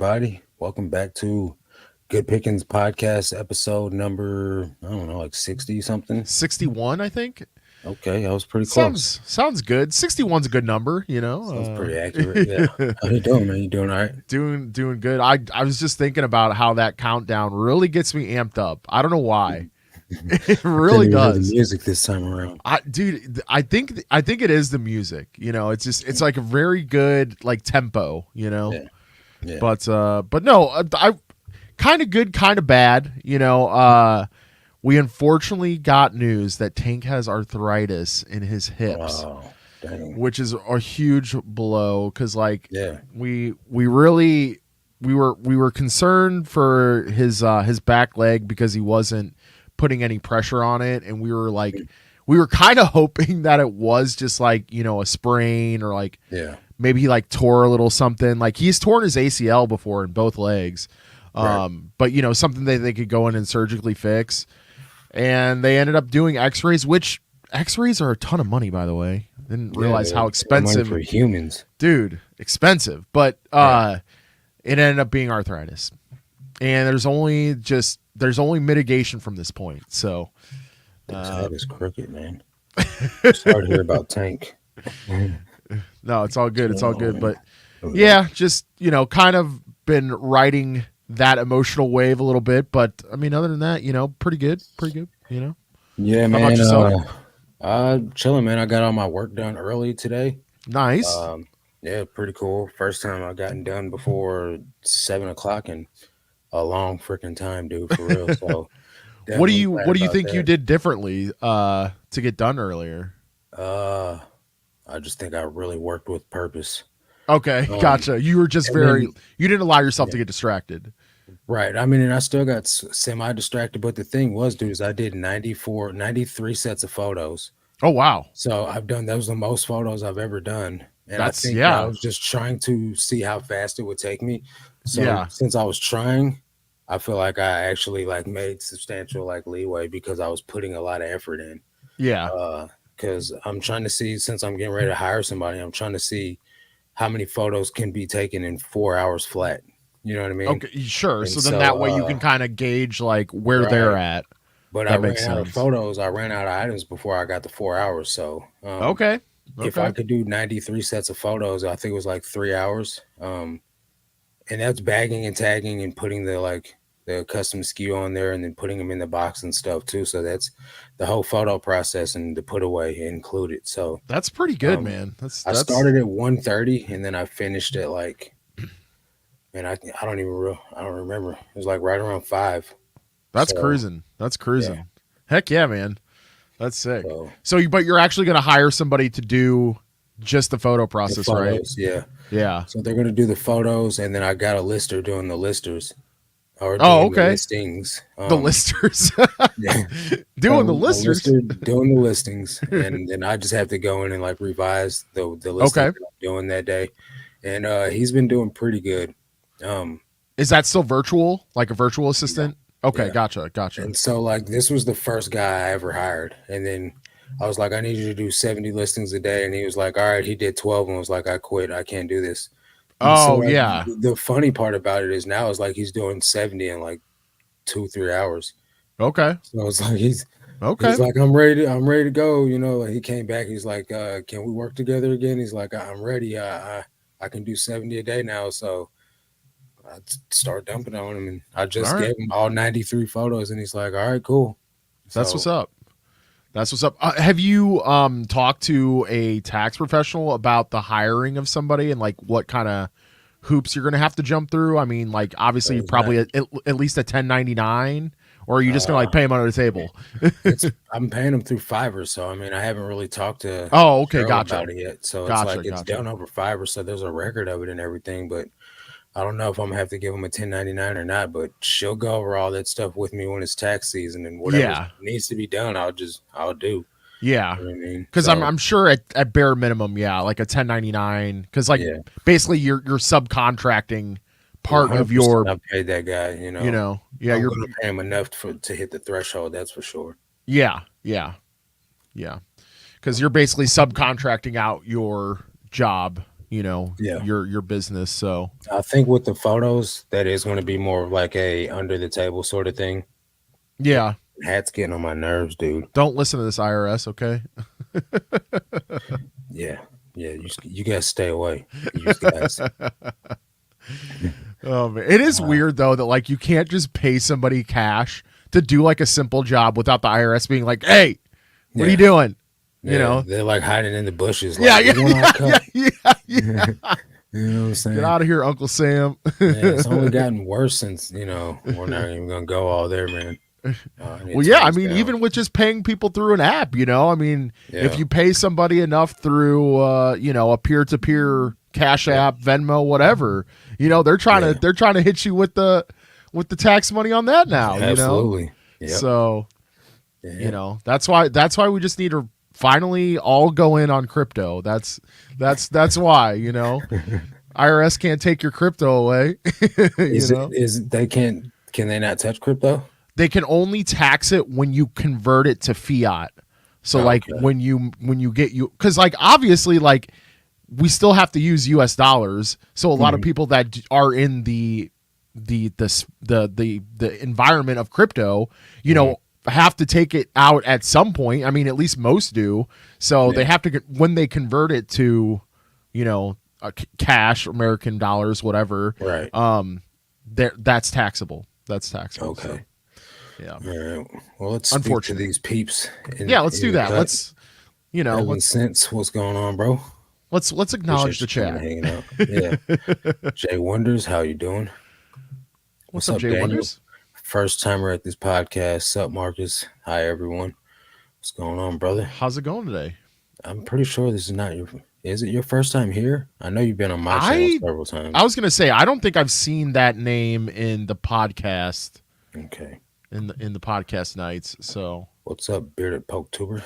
everybody? Welcome back to Good Pickins podcast episode number, I don't know, like 60 something. 61, I think. Okay, I was pretty close. Sounds good. 61's a good number, you Sounds know. pretty accurate. Yeah. How you doing, man? You doing all right? Doing good. I was just thinking about how that countdown really gets me amped up. I don't know why. It Couldn't really even hear the does. music this time around. I think it is the music. You know, it's like a very good like tempo, you know. Yeah. Yeah. But no, I kind of good, kind of bad, you know. We unfortunately got news that Tank has arthritis in his hips, Oh, dang. which is a huge blow because, like, Yeah. we were concerned for his back leg because he wasn't putting any pressure on it, and we were kind of hoping that it was just like, you know, a sprain or like Yeah. maybe he like tore a little something. Like he's torn his ACL before in both legs. Right. But you know, something that they could go in and surgically fix. And they ended up doing x-rays, which x-rays are a ton of money, by the way. Didn't realize how Money expensive. for humans. Dude, expensive. But it ended up being arthritis. And there's only mitigation from this point. So His head is crooked, man. Sorry to hear about Tank. no, it's all good. It's all good. But yeah, just, you know, kind of been riding that emotional wave a little bit. But I mean, other than that, you know, pretty good, you know. Yeah, How man. about yourself? Chilling, man. I got all my work done early today. Nice. Yeah, pretty cool. First time I gotten done before 7 o'clock in a long freaking time, dude. For real. So, What do definitely you glad what do you about think you that. did differently to get done earlier? Uh, I just think I really worked with purpose. Okay, Um, gotcha. You were just and then you didn't allow yourself yeah, to get distracted. right. I mean, and I still got semi distracted, but the thing was, dude, is I did 93 sets of photos. Oh wow. So that was the most photos I've ever done. And I That's think that I yeah. was just trying to see how fast it would take me. So Yeah. since I was trying, I feel like I actually like made substantial like leeway because I was putting a lot of effort in. Yeah. Because I'm trying to see, since I'm getting ready to hire somebody, I'm trying to see how many photos can be taken in 4 hours flat. You know what I mean? Okay, sure. And So then so that way you can kind of gauge like where they're right. at. But I That makes ran out of sense. photos. I ran out of items before I got the 4 hours. So Okay. if I Okay. could do 93 sets of photos, I think it was like 3 hours. And that's bagging and tagging and putting the custom SKU on there and then putting them in the box and stuff too. So that's the whole photo process and the put away included. So That's pretty good, um, man. That's I that's started at 1:30 and then I finished at like, and I don't remember. It was like right around 5. that's So cruising. That's yeah, cruising. Heck yeah, man. That's sick. so So but you're actually going to hire somebody to do just the photo the process, right? photos, yeah. Yeah. So they're gonna do the photos, and then I got a lister doing the listers or Oh, doing the okay. listings. The listers. Yeah, Doing the a listers. lister doing the listings, and then I just have to go in and like revise the listings Okay. that I'm doing that day. And he's been doing pretty good. Um, Is that still virtual? Like a virtual yeah, assistant? Okay, yeah. gotcha. Gotcha. And so like this was the first guy I ever hired, and then I was like, I need you to do 70 listings a day, and he was like, all right. He did 12 and was like, I quit. I can't do this. And so Oh, like yeah. the funny part about it is now is like he's doing 70 in like 2-3 hours. Okay. So it's like he's Okay. like, I'm ready to go. You know, like he came back. He's like, can we work together again? He's like, I'm ready. I can do 70 a day now. So I start dumping on him, and I All just right. gave him all 93 photos, and he's like, all right, cool. That's what's So up. That's what's up. Have you talked to a tax professional about the hiring of somebody and like what kind of hoops you're going to have to jump through? I mean, like obviously it's not. probably at least a 1099, or are you just going to like Uh, pay them under the table? I'm paying him through Fiverr, so I mean, I haven't really talked to Oh, okay, Cheryl gotcha. about it yet. So it's like Gotcha, it's gotcha. done over Fiverr, so there's a record of it and everything. But I don't know if I'm gonna have to give him a 1099 or not. But she'll go over all that stuff with me when it's tax season, and whatever Yeah. needs to be done, I'll do. Yeah. You know what I mean? Cuz I'm So I'm sure at bare minimum, yeah, like a 1099 cuz like yeah, basically you're subcontracting part of 100%. your, I've paid that guy. yeah, I'm you're gonna pay him enough to hit the threshold. That's for sure. yeah, yeah. Because you're basically subcontracting out your job Yeah. your business. So I think with the photos, that is going to be more of like a under the table sort of thing. yeah, Hat's getting on my nerves, dude. don't listen to this IRS, okay? Yeah. Yeah. You guys stay away. You guys. It is Uh, weird though that like you can't just pay somebody cash to do like a simple job without the IRS being like, "Hey, what are you yeah. doing?" You Yeah. know? They're like hiding in the bushes, Yeah, like, we yeah, want our yeah, yeah, cut. yeah, yeah. You know what I'm Get saying? out of here, Uncle Sam. Yeah. It's only gotten worse since, we're not even going to go all there, man. I need Well, to yeah, turn I this mean, down. even with just paying people through an app, I mean, if Yeah. you pay somebody enough through, a peer-to-peer Cash Yeah. App, Venmo, whatever, Yeah. they're trying to hit you with the tax money on that now. Absolutely. Yep. So, Yeah. that's why we just need to finally all go in on crypto. That's why. IRS can't take your crypto away. Is it they can they not touch crypto? They can only tax it when you convert it to fiat. So like Okay. when you get because like obviously like we still have to use US dollars. So a lot of Mhm. people that are in the environment of crypto, Mhm. have to take it out at some point. I mean, at least most do. So they Yeah. have to when they convert it to, cash, American dollars, whatever. Right. That's taxable. That's taxable. So Okay. yeah. All right. Well, let's speak to Unfortunate. these peeps Yeah, let's in do the that. cut. Let's Evan Sense, what's going on, bro? let's acknowledge Appreciate the you coming chat. and hanging out. Yeah. Jay Wonders, how you doing? What's What's up, up, Jay Daniel? Wonders? First timer at this podcast. Sup, Marcus? Hi, everyone. What's going on, brother? How's it going today? I'm pretty sure this is not your. Is it your first time here? I know you've been on my channel I several I times. was gonna say I don't think I've seen that name in the podcast Okay. in the podcast nights. So What's up, Bearded Poke Tuber?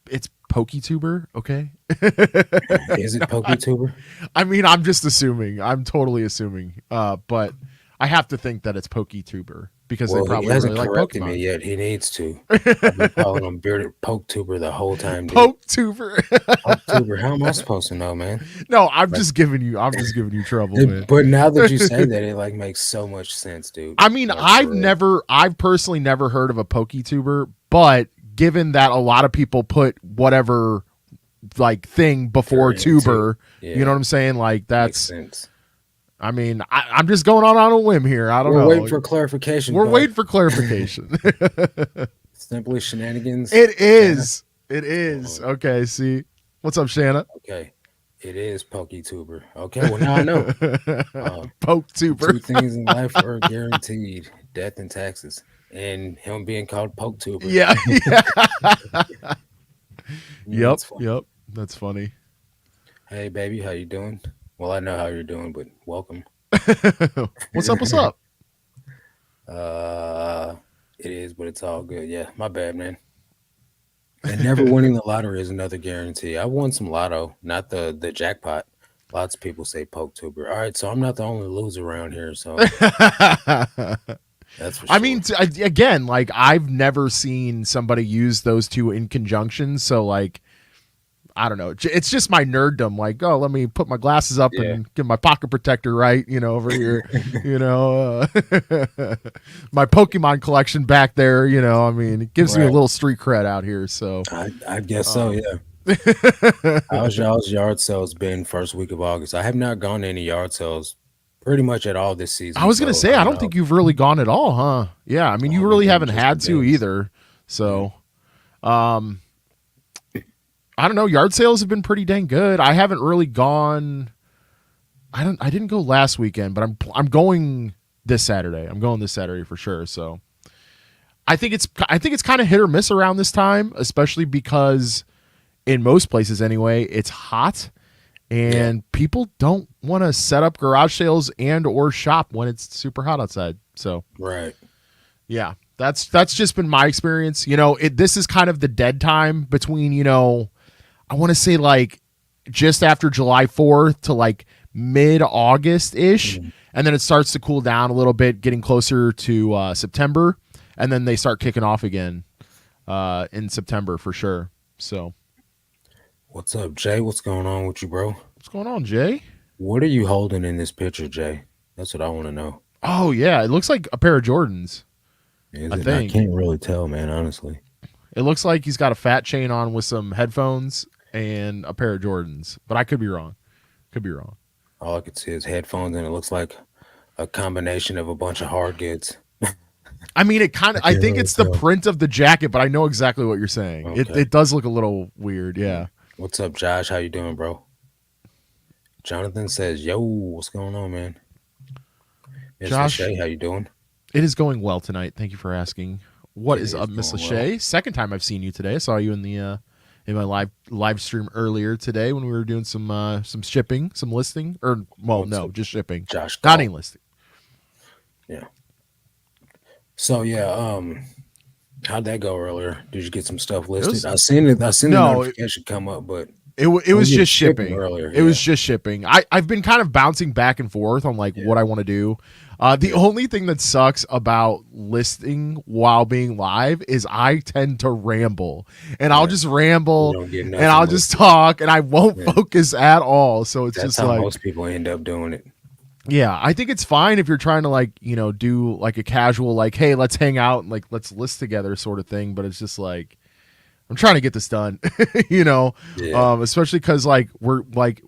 it's PokeTuber, okay? Is it PokeTuber? I mean, I'm just assuming. I'm totally assuming. But I have to think that it's PokeTuber because they Well, he probably really hasn't like corrected me Pokemon. yet. He needs to. I've been calling him Bearded Poke Tuber the whole time, dude. PokeTuber. Poke Tuber, how am I supposed to know, man? No, I'm Like, just giving you. I'm just giving you trouble, man. but now that you say that, it like makes so much sense, dude. I mean, Like for real. I've personally never heard of a PokeTuber, but given that a lot of people put whatever like thing before You're into. tuber, you know Yeah, what I'm saying? Like makes that's, sense. I mean, I'm just going on a whim here. I don't We're waiting know. for clarification, We're bud. waiting for clarification. Simply shenanigans. It Shanna. is. It is. Okay, see. What's up, Shanna? Okay. It is PokeTuber. Okay, well now I know. PokeTuber. Two things in life are guaranteed: death and taxes. And him being called PokeTuber. Yeah. Yep. That's funny. Yep. That's funny. Hey baby, how you doing? Well, I know how you're doing, but welcome. What's up? What's up? Uh, it is, but it's all good. Yeah, my bad, man. And never winning the lottery is another guarantee. I won some lotto, not the jackpot. Lots of people say PokeTuber. All right, so I'm not the only loser around here, so that's for I sure. mean, again, like I've never seen somebody use those two in conjunction. So, like, I don't know. It's just my nerddom. Like, oh, let me put my glasses up Yeah, and get my pocket protector right, over here. My Pokemon collection back there. I mean, it gives me a right. little street cred out here. So, I guess so. um, Yeah. How's y'all's yard sales been first week of August? I have not gone to any yard sales pretty much at all this I season, was gonna so say, I I don't don't know. think you've really gone at all, huh? Yeah, I mean, I've you been really doing haven't just the had to bins. either. Mhm. So, um, I don't know. Yard sales have been pretty dang good. I haven't really gone. I didn't go last weekend, but I'm going this Saturday. I'm going this Saturday for sure. So I think it's kind of hit or miss around this time, especially because in most places anyway, it's hot Yeah, and people don't want to set up garage sales and or shop when it's super hot outside. So right. yeah, that's just been my experience. This is kind of the dead time between, I want to say like just after July 4th to like mid August ish. Mhm. And then it starts to cool down a little bit, getting closer to September. And then they start kicking off again in September for sure. So What's up, Jay? What's going on with you, bro? What's going on, Jay? What are you holding in this picture, Jay? That's what I want to know. Oh yeah, it looks like a pair of Jordans. Is I it? I think can't really tell, man. Honestly, it looks like he's got a fat chain on with some headphones and a pair of Jordans, but I could be wrong. Could be wrong. all I could see is headphones, and it looks like a combination of a bunch of hard goods. I mean, it kind I of. I can't think really it's the tell. print of the jacket, but I know exactly what you're saying. It Okay. it does look a little weird. Yeah. What's up, Josh? How you doing, bro? Jonathan says, "Yo, what's going on, man?" Miss Josh, Lachey, how you doing? it is going well tonight. Thank you for asking. What It is is up, Miss going well. Lachey? Second time I've seen you today. I saw you in my live stream earlier today when we were doing some shipping, some listing, or well, What's no, up, just shipping, Josh not Galt? any listing. Yeah. So yeah, how'd that go earlier? Did you get some stuff It listed? was I seen it. I seen the no, notification come up, but it we was did just shipping shipping. earlier. It was Yeah. just shipping. I've been kind of bouncing back and forth on like Yeah. what I want to do. The Yeah. only thing that sucks about listing while being live is I tend to ramble, and I'll Yeah. just You ramble don't get and I'll nothing just listed. talk and I won't Yeah. focus at all. So it's That's just how like, most people end up doing it. yeah, I think it's fine if you're trying to like, do like a casual, like, hey, let's hang out and like, let's list together sort of thing. But it's just like, I'm trying to get this done, Yeah. especially because like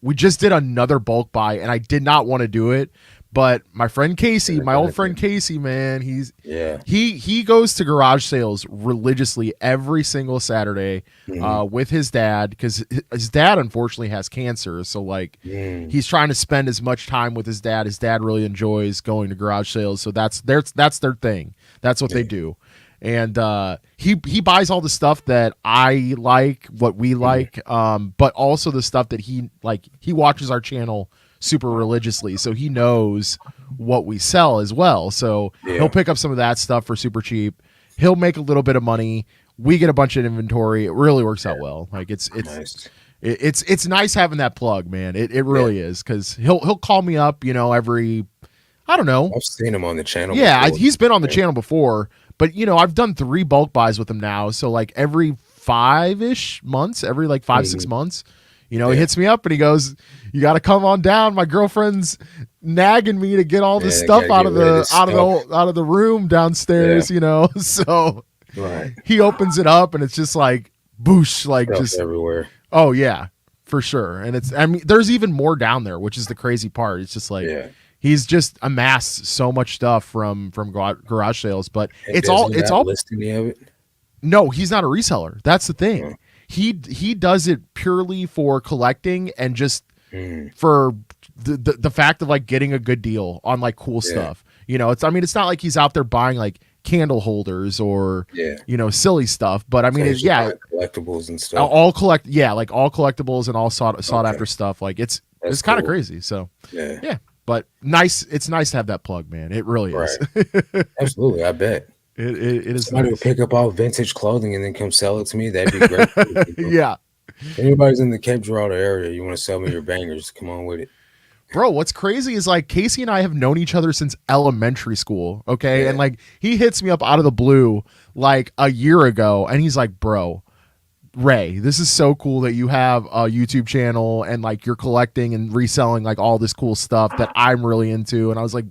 we just did another bulk buy and I did not want to do it, but my friend Casey, Shouldn't have my done old it friend then. Casey, man, Yeah. he goes to garage sales religiously every single Saturday, Hmm. with his dad because his dad unfortunately has cancer, so like Mm. he's trying to spend as much time with his dad. His dad really enjoys going to garage sales, so that's their thing. That's what they Yeah. do. And he buys all the stuff that I like, what we Mhm. like, but also the stuff that he watches our channel super religiously, so he knows what we sell as well. So he'll Yeah. pick up some of that stuff for super cheap. He'll make a little bit of money. We get a bunch of inventory. It really works out well. Like Nice. it's nice having that plug, man. It Yeah. really is because he'll call me up, every, I don't know. I've seen him on the channel Yeah, before. he's been on the Yeah. channel before, but I've done 3 bulk buys with him now. So like every 5-ish months, every like 5-6 Mhm. months, he Yeah. hits me up and he goes, "You got to come on down. My girlfriend's nagging me to get all this Yeah. stuff Gotta out get of rid of the this stuff. out of the room downstairs." So Right. he opens it up and it's just like boosh, like Stuff just, everywhere. oh yeah, for sure. And I mean, there's even more down there, which is the crazy part. It's just like Yeah. he's just amassed so much stuff from garage sales, but And does he it's not all list any of it? no, he's not a reseller. That's the Oh. thing. He does it purely for collecting and just Mm. for the fact of like getting a good deal on like cool Yeah. stuff. It's not like he's out there buying like candle holders or Yeah. silly stuff, but I So mean, he's just yeah, buying collectibles and stuff. like all collectibles and all sought Okay. after stuff. Like it's That's kind of cool. crazy. So Yeah. yeah, but nice. It's nice to have that plug, man. It really is. Right. Absolutely. I bet. It is Somebody would nice. pick up all vintage clothing and then come sell it to me. That'd be great. Yeah, If anybody's in the Cape Girardeau area, you want to sell me your bangers, come on with it. bro. What's crazy is like Casey and I have known each other since elementary school. Okay, Yeah. and like he hits me up out of the blue like a year ago, and he's like, "Bro, Ray, this is so cool that you have a YouTube channel and like you're collecting and reselling like all this cool stuff that I'm really into." And I was like,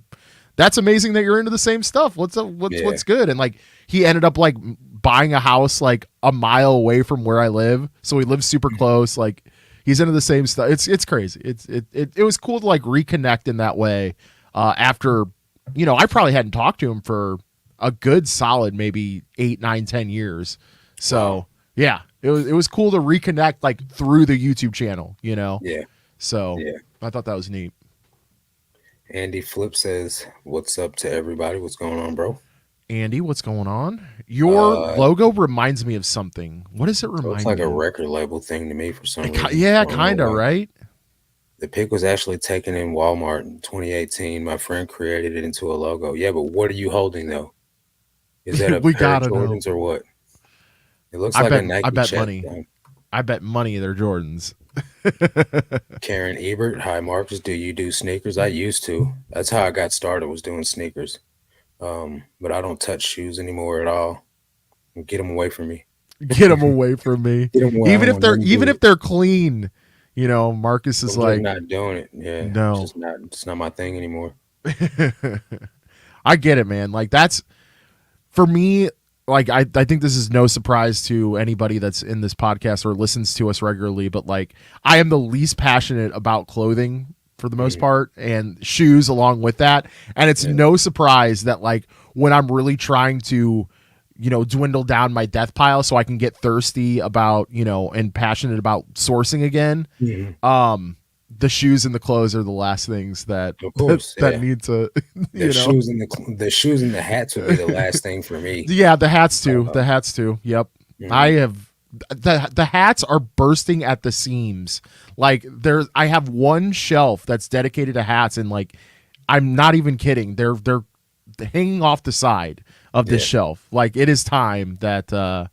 "That's amazing that you're into the same stuff. What's up? Yeah. What's good?" And like he ended up like buying a house like a mile away from where I live, so he lives super close. Like he's into the same stuff. It's crazy. It was cool to like reconnect in that way. After I probably hadn't talked to him for a good solid maybe 8, 9, 10 years. So Wow. yeah, it was cool to reconnect like through the YouTube channel. Yeah. So Yeah. I thought that was neat. Andy Flip says, "What's up to everybody? What's going on, bro?" Andy, what's going on? Your Uh, logo reminds me of something. What does it Looks remind like me a of? record label thing to me for some reason. Yeah, I don't know kind of, why. right? The pic was actually taken in Walmart in 2018. My friend created it into a logo. Yeah, but what are you holding though? Is that a We pair of gotta know. Jordans or what? It looks I like a bet I Nike bet chest money. thing. I bet money they're Jordans. Karen Ebert, hi Marcus. Do you do sneakers? I used to. That's how I got started, was doing sneakers. But I don't touch shoes anymore at all. Get them away from me. Get them away from me. Get them away. I don't want nothing to do Even with if they're clean, Marcus is I'm just like, not doing it. Yeah, no. it's not my thing anymore. I get it, man. Like that's for me, like I think this is no surprise to anybody that's in this podcast or listens to us regularly, but like I am the least passionate about clothing for the most Mhm. part and shoes along with that. And it's Yeah. no surprise that like when I'm really trying to dwindle down my death pile so I can get thirsty about, and passionate about sourcing again, Mhm. the shoes and the clothes are the last things that Of that, course, that yeah. need to, The you know. shoes and the shoes and the hats would be the last thing for me. Yeah, the hats too. Uh, The hats too. Yep. I mhm. have the hats are bursting at the seams. Like I have one shelf that's dedicated to hats and like I'm not even kidding. They're hanging off the side of this Yeah, shelf. Like it is time that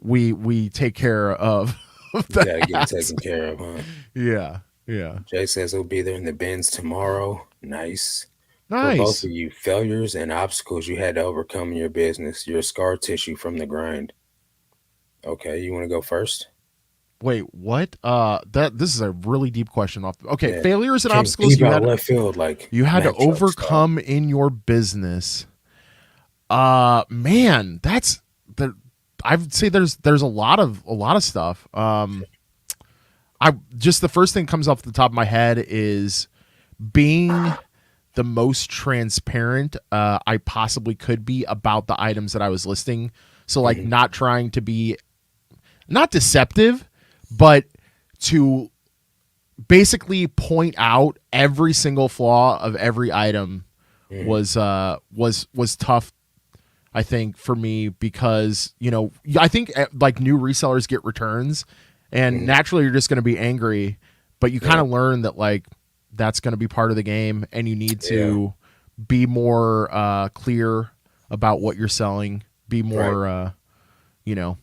we take care of, you the gotta get it hats. taken care of, huh? Yeah. Yeah. Jay says he'll be there in the bins tomorrow. Nice. For both Nice. of you, failures and obstacles you had to overcome in your business, your scar tissue from the grind. Okay, you want to go first? Wait, what? That this is a really deep question off. Okay, Yeah. failures and Came obstacles deep out left field like you had to Mack truck style. overcome in your business. Man, that's the I'd say there's a lot of stuff. I just the first thing comes off the top of my head is being the most transparent I possibly could be about the items that I was listing. So like Hmm. not trying to be not deceptive, but to basically point out every single flaw of every item Hmm. was tough, I think, for me because I think like new resellers get returns and Hmm. naturally you're just going to be angry, but you kind Yeah, of learn that like that's going to be part of the game and you need yeah, to be more clear about what you're selling, be right. more you know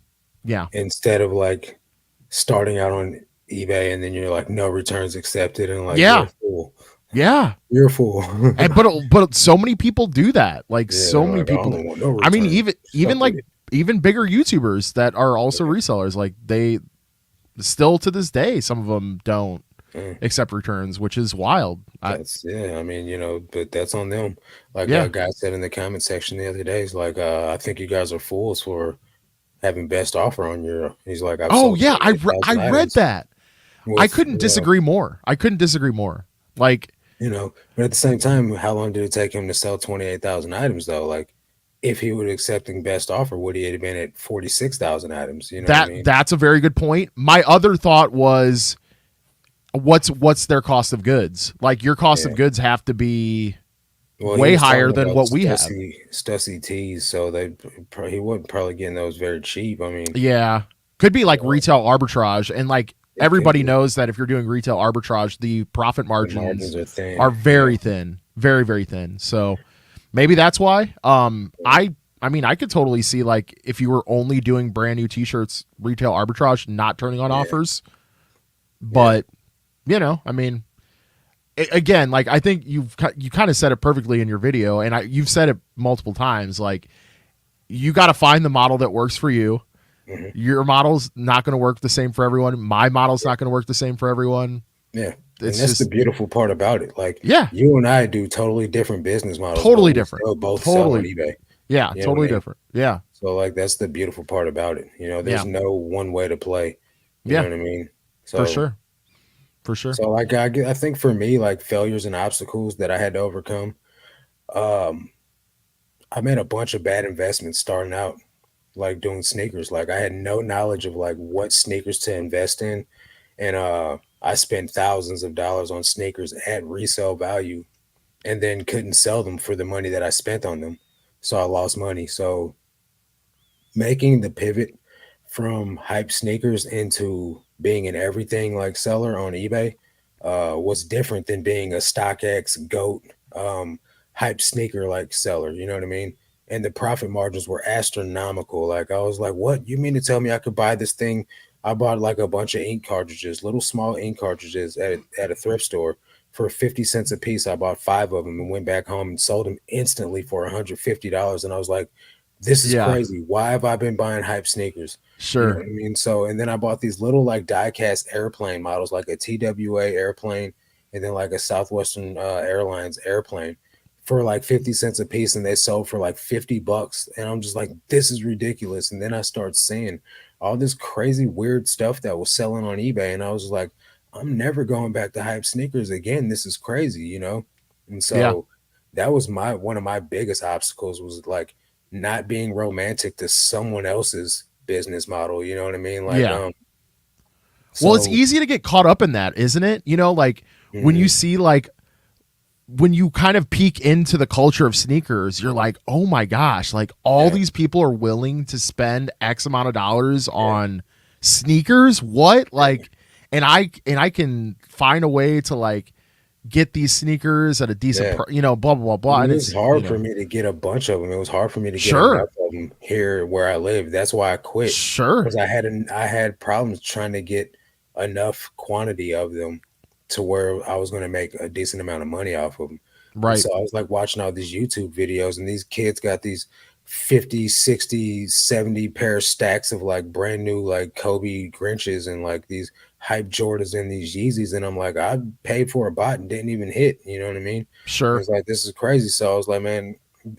yeah. Instead of like starting out on eBay and then you're like, no returns accepted, and like, you're a Yeah. fool. Yeah. You're a fool. And but so many people do that. Like Yeah, so they're many like, I people. don't want no I mean, return. even Stuck like with it. even bigger YouTubers that are also Yeah. resellers, like they still to this day, some of them don't Yeah. accept returns, which is wild. That's yeah. I mean, but that's on them. Like a Yeah. guy said in the comment section the other day, he's like, I think you guys are fools for having best offer on your. He's like, I've Oh sold yeah, I 28,000 read items that. I with couldn't disagree more. I couldn't disagree more. Like but at the same time, how long did it take him to sell 28,000 items though? Like, if he would have accepting best offer, would he have been at 46,000 items? You know what I mean? that's a very good point. My other thought was what's their cost of goods? Like your cost of Yeah. goods have to be Well, he way was higher talking than about what we have. Stussy tees, so he wasn't probably getting those very cheap. I mean, Yeah. Could be like uh, retail arbitrage. And like it could everybody be. knows that if you're doing retail arbitrage, the profit The margins margins are are thin. Yeah. very thin, very, very thin. So maybe that's why. I mean, I could totally see like if you were only doing brand new t-shirts, retail arbitrage, not turning on Yeah. offers. Yeah. But, I mean, again, like I think you kind of said it perfectly in your video and you've said it multiple times. Like you got to find the model that works for you. Hmm. Your model's not going to work the same for everyone. My model's not going to work the same for everyone. Yeah. And It's that's the just, beautiful part about it. Like, yeah, you and I do totally different business models, but totally we different. still both sell on Totally, eBay. yeah, You know what totally I mean? different. Yeah, So like that's the beautiful part about it. There's yeah, no one way to play. You know yeah, what I mean? for So sure, for sure. like I think for me, like failures and obstacles that I had to overcome, um, I made a bunch of bad investments starting out, like doing sneakers. Like I had no knowledge of like what sneakers to invest in. And I spent thousands of dollars on sneakers at resale value and then couldn't sell them for the money that I spent on them. So I lost money. So making the pivot from hype sneakers into being an everything like seller on eBay was different than being a StockX GOAT hype sneaker like seller. You know what I mean? And the profit margins were astronomical. Like I was like, "What? You mean to tell me I could buy this thing?" I bought like a bunch of ink cartridges, little small ink cartridges at a thrift store for 50 cents a piece. I bought five of them and went back home and sold them instantly for $150. And I was like, this is Yeah. crazy. Why have I been buying hype sneakers? You know Sure. what I mean? So, and then I bought these little like die-cast airplane models, like a TWA airplane, and then like a Southwestern Airlines airplane for like 50 cents a piece, and they sold for like $50. And I'm just like, this is ridiculous. And then I start seeing all this crazy weird stuff that was selling on eBay, and I was like, I'm never going back to hype sneakers again. This is crazy, you know? And Yeah. so that was my one of my biggest obstacles was like not being romantic to someone else's business model. You know what I mean? Like, Yeah. Well, it's so easy to get caught up in that, isn't it? You know, like when you mhm, see like when you kind of peek into the culture of sneakers, you're like, oh my gosh, like all yeah, these people are willing to spend X amount of dollars yeah, on sneakers. What? yeah, Like, and I can find a way to like get these sneakers at a decent, yeah. you know, blah blah blah I blah. mean, And it was it's you hard for know, me to get a bunch of them. It was hard for me to get enough sure, of them here where I live. That's why I quit sure, because I had problems trying to get enough quantity of them to where I was going to make a decent amount of money off of them. And right, so I was like watching all these YouTube videos, and these kids got these 50, 60, 70 pair stacks of like brand new like Kobe Grinches and like these hype Jordans and these Yeezys. And I'm like, I paid for a bot and didn't even hit. You know what I mean? And sure, it's like, this is crazy. So I was like, man,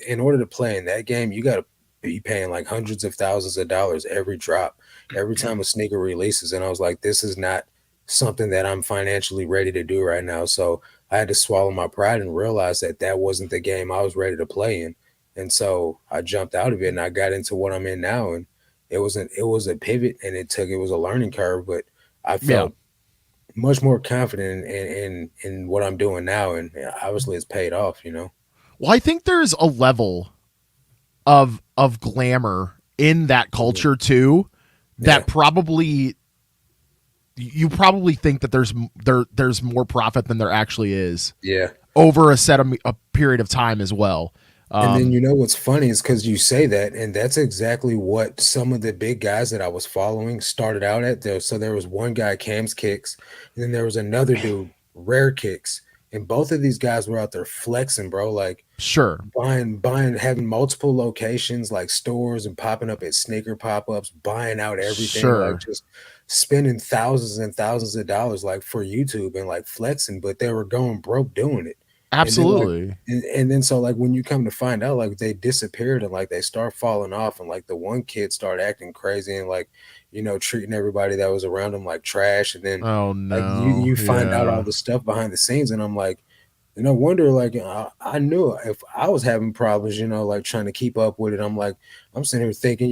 in order to play in that game, you got to be paying like hundreds of thousands of dollars every drop, every time a sneaker releases. And I was like, this is not something that I'm financially ready to do right now. So I had to swallow my pride and realize that that wasn't the game I was ready to play in. And so I jumped out of it and I got into what I'm in now. And it was a pivot and it was a learning curve, but I yeah. felt much more confident in what I'm doing now. And obviously it's paid off, you know? Well, I think there's a level of glamour in that Mhm. culture too Yeah. that probably you probably think that there's more profit than there actually is Yeah. over a period of time as well. And then Um, you know what's funny is because you say that, and that's exactly what some of the big guys that I was following started out at. There, so there was one guy, Cam's Kicks, and then there was another dude, Rare Kicks, and both of these guys were out there flexing, bro. Like sure, having multiple locations like stores and popping up at sneaker pop-ups, buying out everything, like sure, just spending thousands and thousands of dollars like for YouTube and like flexing, but they were going broke doing it. And then like absolutely. and then so like when you come to find out like they disappeared and like they start falling off and like the one kid started acting crazy and like treating everybody that was around him like trash and then Oh like no, you find out all yeah, the stuff behind the scenes and I'm like and I wonder, like, I knew if I was having problems, like trying to keep up with it. I'm like, I'm sitting here thinking,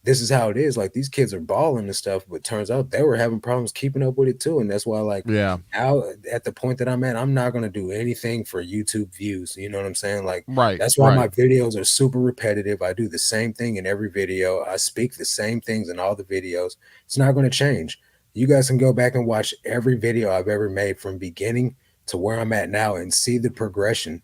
this is how it is. Like, these kids are balling and stuff, but turns out they were having problems keeping up with it too. And that's why, like, yeah, now at the point that I'm at, I'm not going to do anything for YouTube views. You know what I'm saying? Like, right, that's why my right, videos are super repetitive. I do the same thing in every video, I speak the same things in all the videos. It's not going to change. You guys can go back and watch every video I've ever made from beginning to where I'm at now and see the progression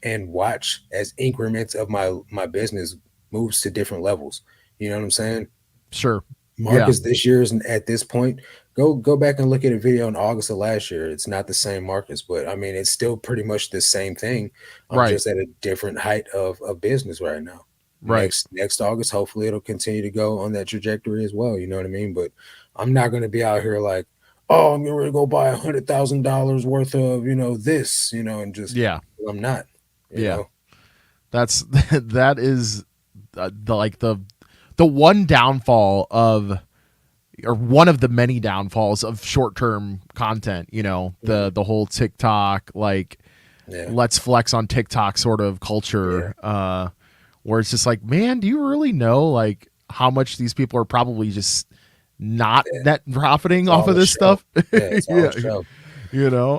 and watch as increments of my business moves to different levels. You know what I'm saying? sure, yeah, Marcus this year is at this point. Go back and look at a video in August of last year. It's not the same Marcus, but I mean it's still pretty much the same thing. I'm right, just at a different height of business right now. right, Next August, hopefully it'll continue to go on that trajectory as well. You know what I mean? But I'm not gonna be out here like, oh, I'm gonna go buy $100,000 worth of this, and just yeah, I'm not, you yeah. know. That's that is the one downfall of or one of the many downfalls of short-term content, Mhm. the whole TikTok like Yeah, let's flex on TikTok sort of yeah, culture where it's just like, man, do you really know like how much these people are probably just not yeah. net profiting It's off of all a this show. stuff? Yeah, it's all a Yeah, show.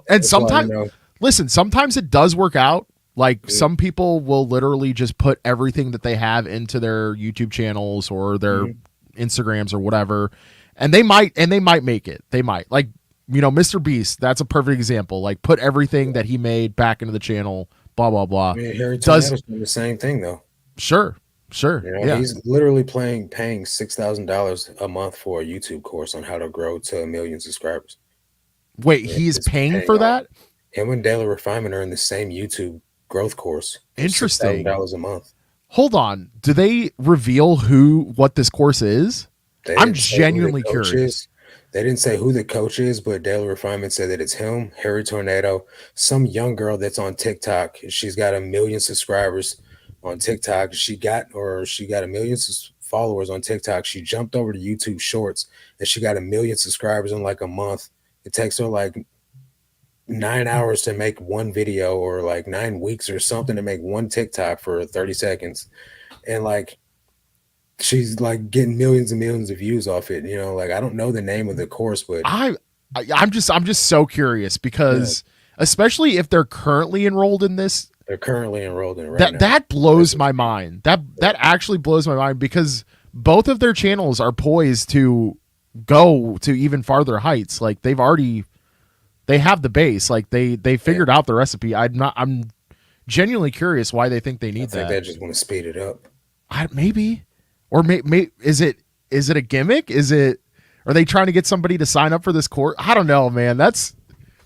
and That's why sometimes listen, sometimes it does work out. Like mhm, some people will literally just put everything that they have into their YouTube channels or their mhm, Instagrams or whatever, and they might make it. They might like Mr. Beast. That's a perfect example. Like put everything yeah. that he made back into the channel. Blah blah I blah. mean, Harry Does Tornado's doing the same thing though. sure, sure, yeah. He's literally paying $6,000 a month for a YouTube course on how to grow to 1 million subscribers. Wait, Yeah, he's it's paying paying for off. that? Him and Daily Refinement are in the same YouTube growth course for six thousand Interesting. dollars a month. Hold on. Do they reveal what this course is? They I'm didn't say who the genuinely coach curious. is. They didn't say who the coach is, but Daily Refinement said that it's him, Harry Tornado, some young girl that's on TikTok. She's got 1 million subscribers on TikTok. She got 1 million followers on TikTok. She jumped over to YouTube Shorts and she got 1 million subscribers in like a month. It takes her like 9 hours to make one video, or like 9 weeks or something to make one TikTok for 30 seconds. And like she's like getting millions and millions of views off it. Like I don't know the name of the course, but I, I'm just so curious yeah, because especially if they're currently enrolled in this, they're currently enrolled in it right that now. that That's blows what's my mind. That actually blows my mind because both of their channels are poised to go to even farther heights. Like they have the base. Like they yeah. figured out the recipe. I'm genuinely curious why they think they I need think they that. just want to speed it up. Maybe, or is it a gimmick? Are they trying to get somebody to sign up for this course? I don't know, man. That's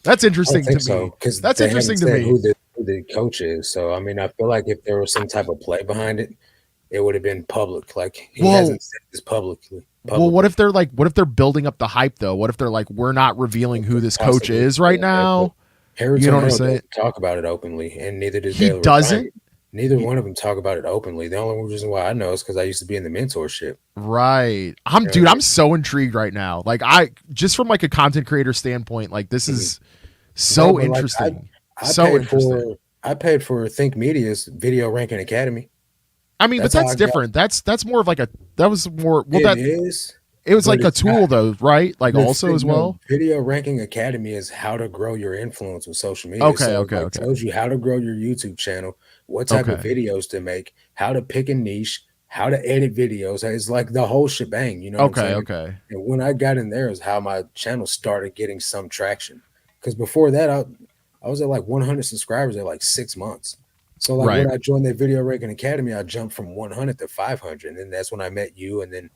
I don't interesting to think me. so because That's they haven't interesting to said me. who the coach is. So I mean, I feel like if there was some type of play behind it, it would have been public. Like he Well, hasn't said this publicly. what Publicly, if they're like, what if they're building up the hype though? What if they're like, we're not revealing who this coach possibly. is right Yeah, but now? Harry You know what I'm Tornado saying? doesn't talk about it openly, and neither does He Daily doesn't. Refinement. Neither one of them talk about it openly. The only reason why I know is because I used to be in the mentorship. Right. You know what Dude, I I'm so intrigued right now. Like just from like a content creator standpoint, like this mean? is Bro, so but like interesting. I So paid interesting. for I paid for Think Media's Video Ranking Academy. I mean, but That's how that's I got different. That's more of like a that was more well it that is, it was but like a it's not tool though, right? Like also as no well. Video Ranking Academy is how to grow your influence with social media. Okay, So it okay, like okay. tells you how to grow your YouTube channel, what type of Okay. videos to make, how to pick a niche, how to edit videos. It's like the whole shebang, you know what I'm Okay, saying? okay. And when I got in there is how my channel started getting some traction. Because before that, I was at like 100 subscribers at like 6 months. So like when Right. I joined that Video Ranking Academy, I jumped from 100 to 500, and then that's when I met you. And then,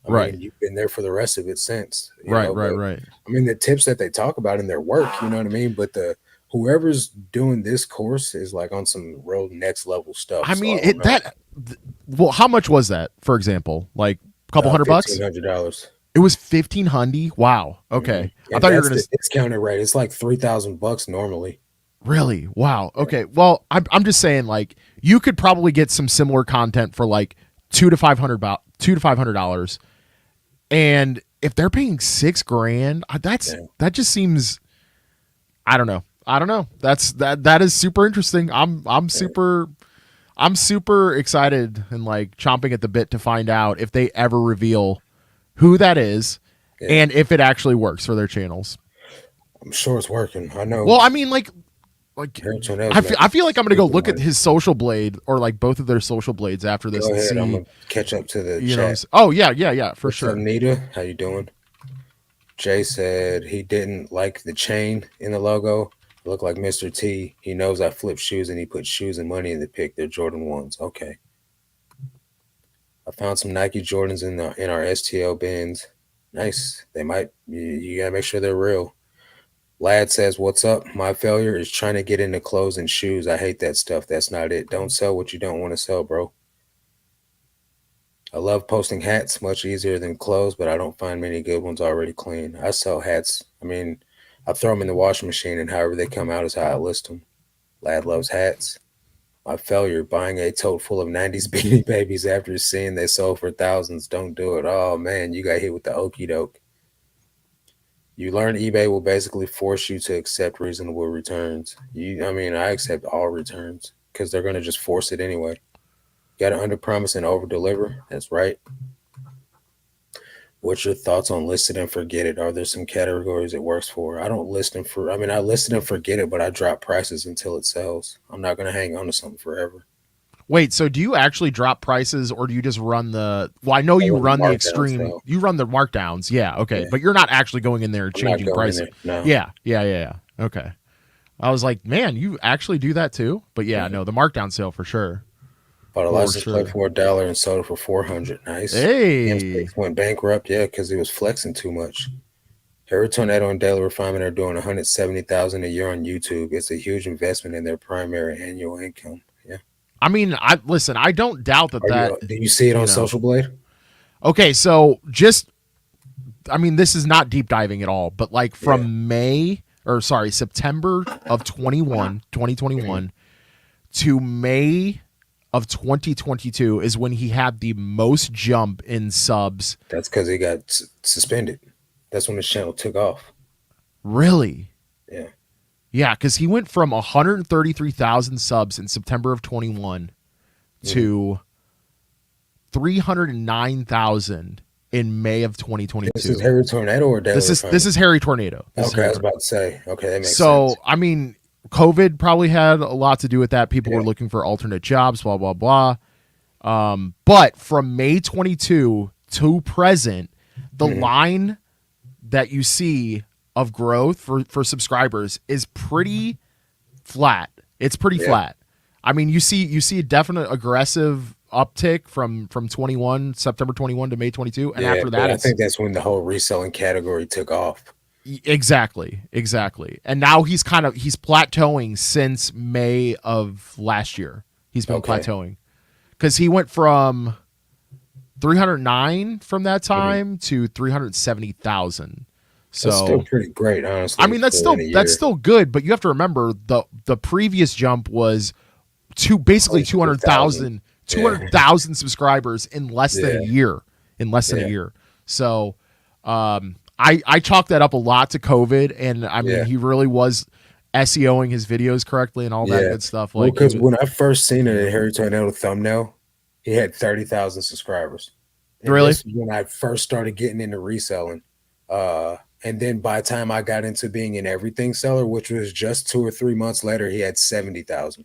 I Right. mean, you've been there for the rest of it since, Right, right, But right. I mean, the tips that they talk about in their work, you know what I mean. But the whoever's doing this course is like on some real next level stuff. I So I mean, don't know. well, how much was that, for example? Like a couple hundred fifteen bucks? hundred dollars, It was 1500. Wow. Okay. I and thought you were that's going the to discounted rate. It's like $3,000 normally. really. Wow. Yeah, Okay. Well, I'm just saying like you could probably get some similar content for like 2 to $500. And if they're paying 6 grand, yeah, that just seems I don't know. I don't know. That is super interesting. yeah, I'm super excited and like chomping at the bit to find out if they ever reveal who that is yeah. and if it actually works for their channels. I'm sure it's working. I know Well, I mean like Harry Tornell's I making feel like I'm gonna go stupid look at money. his social blade or like both of their social blades after this Go and ahead. I'm see, gonna catch up to the you know. chat. Oh yeah, for What's up, sure. Nita? How you doing? Jay said he didn't like the chain in the logo. It looked like Mr. T. He knows I flip shoes and he put shoes and money in the pic. They're Jordan ones. Okay. I found some Nike Jordans in our STO bins. Nice. They might. You gotta make sure they're real. Lad says, "What's up? My failure is trying to get into clothes and shoes. I hate that stuff. That's not it. Don't sell what you don't want to sell, bro. I love posting hats, much easier than clothes, but I don't find many good ones already clean. I sell hats. I mean, I throw them in the washing machine, and however they come out is how I list them. Lad loves hats. My failure, buying a tote full of 90s Beanie Babies after seeing they sold for thousands. Don't do it. Oh, man, you got hit with the okey doke. You learn eBay will basically force you to accept reasonable returns. I mean, I accept all returns because they're going to just force it anyway. Got to under promise and over deliver. That's right. What's your thoughts on list it and forget it? Are there some categories it works for? I don't list and for. I mean, I list it and forget it, but I drop prices until it sells. I'm not going to hang on to something forever. Wait, so do you actually drop prices or do you just run the well, I know I you run the run the markdown extreme sale. you run the markdowns. Yeah, okay. Yeah, But you're not actually going in there I'm not changing going in prices. there. No. Yeah. Okay. I was like, man, you actually do that too? But yeah, Mhm. no, the markdown sale for sure. Bought a For license plate sure. for $1 and sold it for 400. Nice. Hey. M6 went bankrupt. Yeah, because he was flexing too much. Harry Tornado and Daily Refinement are doing 170,000 a year on YouTube. It's a huge investment in their primary annual income. Yeah. I mean, I listen. I don't doubt that Are that you? Do you see it you on know. Social Blade? Okay, so just I mean, this is not deep diving at all, but like Yeah. from September of 2021 to May of 2022 is when he had the most jump in subs. That's because he got suspended. That's when the channel took off. Really? Yeah. Yeah, because he went from 133,000 subs in September of 21 Hmm. to 309,000 in May of This is 2022. Harry Tornado or Daily This Refinement? is Harry Tornado. This is Okay, I Harry was Tornado. about to say. Okay, that makes sense. So, I mean, COVID probably had a lot to do with that. People were Yeah. looking for alternate jobs, blah, blah, blah. But from May 22 to present, the Hmm. line that you see of growth for subscribers is pretty flat. It's pretty Yeah. flat. I mean, you see a definite aggressive uptick from 21 September 21 to May 22, and Yeah, after but that I it's think that's when the whole reselling category took off. exactly. And now he's plateauing since May of last year. He's been Okay. plateauing because he went from 309 from that Hmm. time to 370,000. That's still So pretty great, I honestly, mean for in a that's year. still good, but you have to remember the previous jump was basically 100,000. 200,000 Yeah. 200,000 subscribers in less than a Yeah. year. In less than a Yeah. year. So I chalk that up a lot to COVID, and I mean Yeah. he really was SEOing his videos correctly and all that Yeah. good stuff. Well, Like he because was when I first seen it at Harry Tornado thumbnail, he had 30,000 subscribers. And really this is when I first started getting into reselling. And then by the time I got into being an everything seller, which was just 2 or 3 months later, he had 70,000.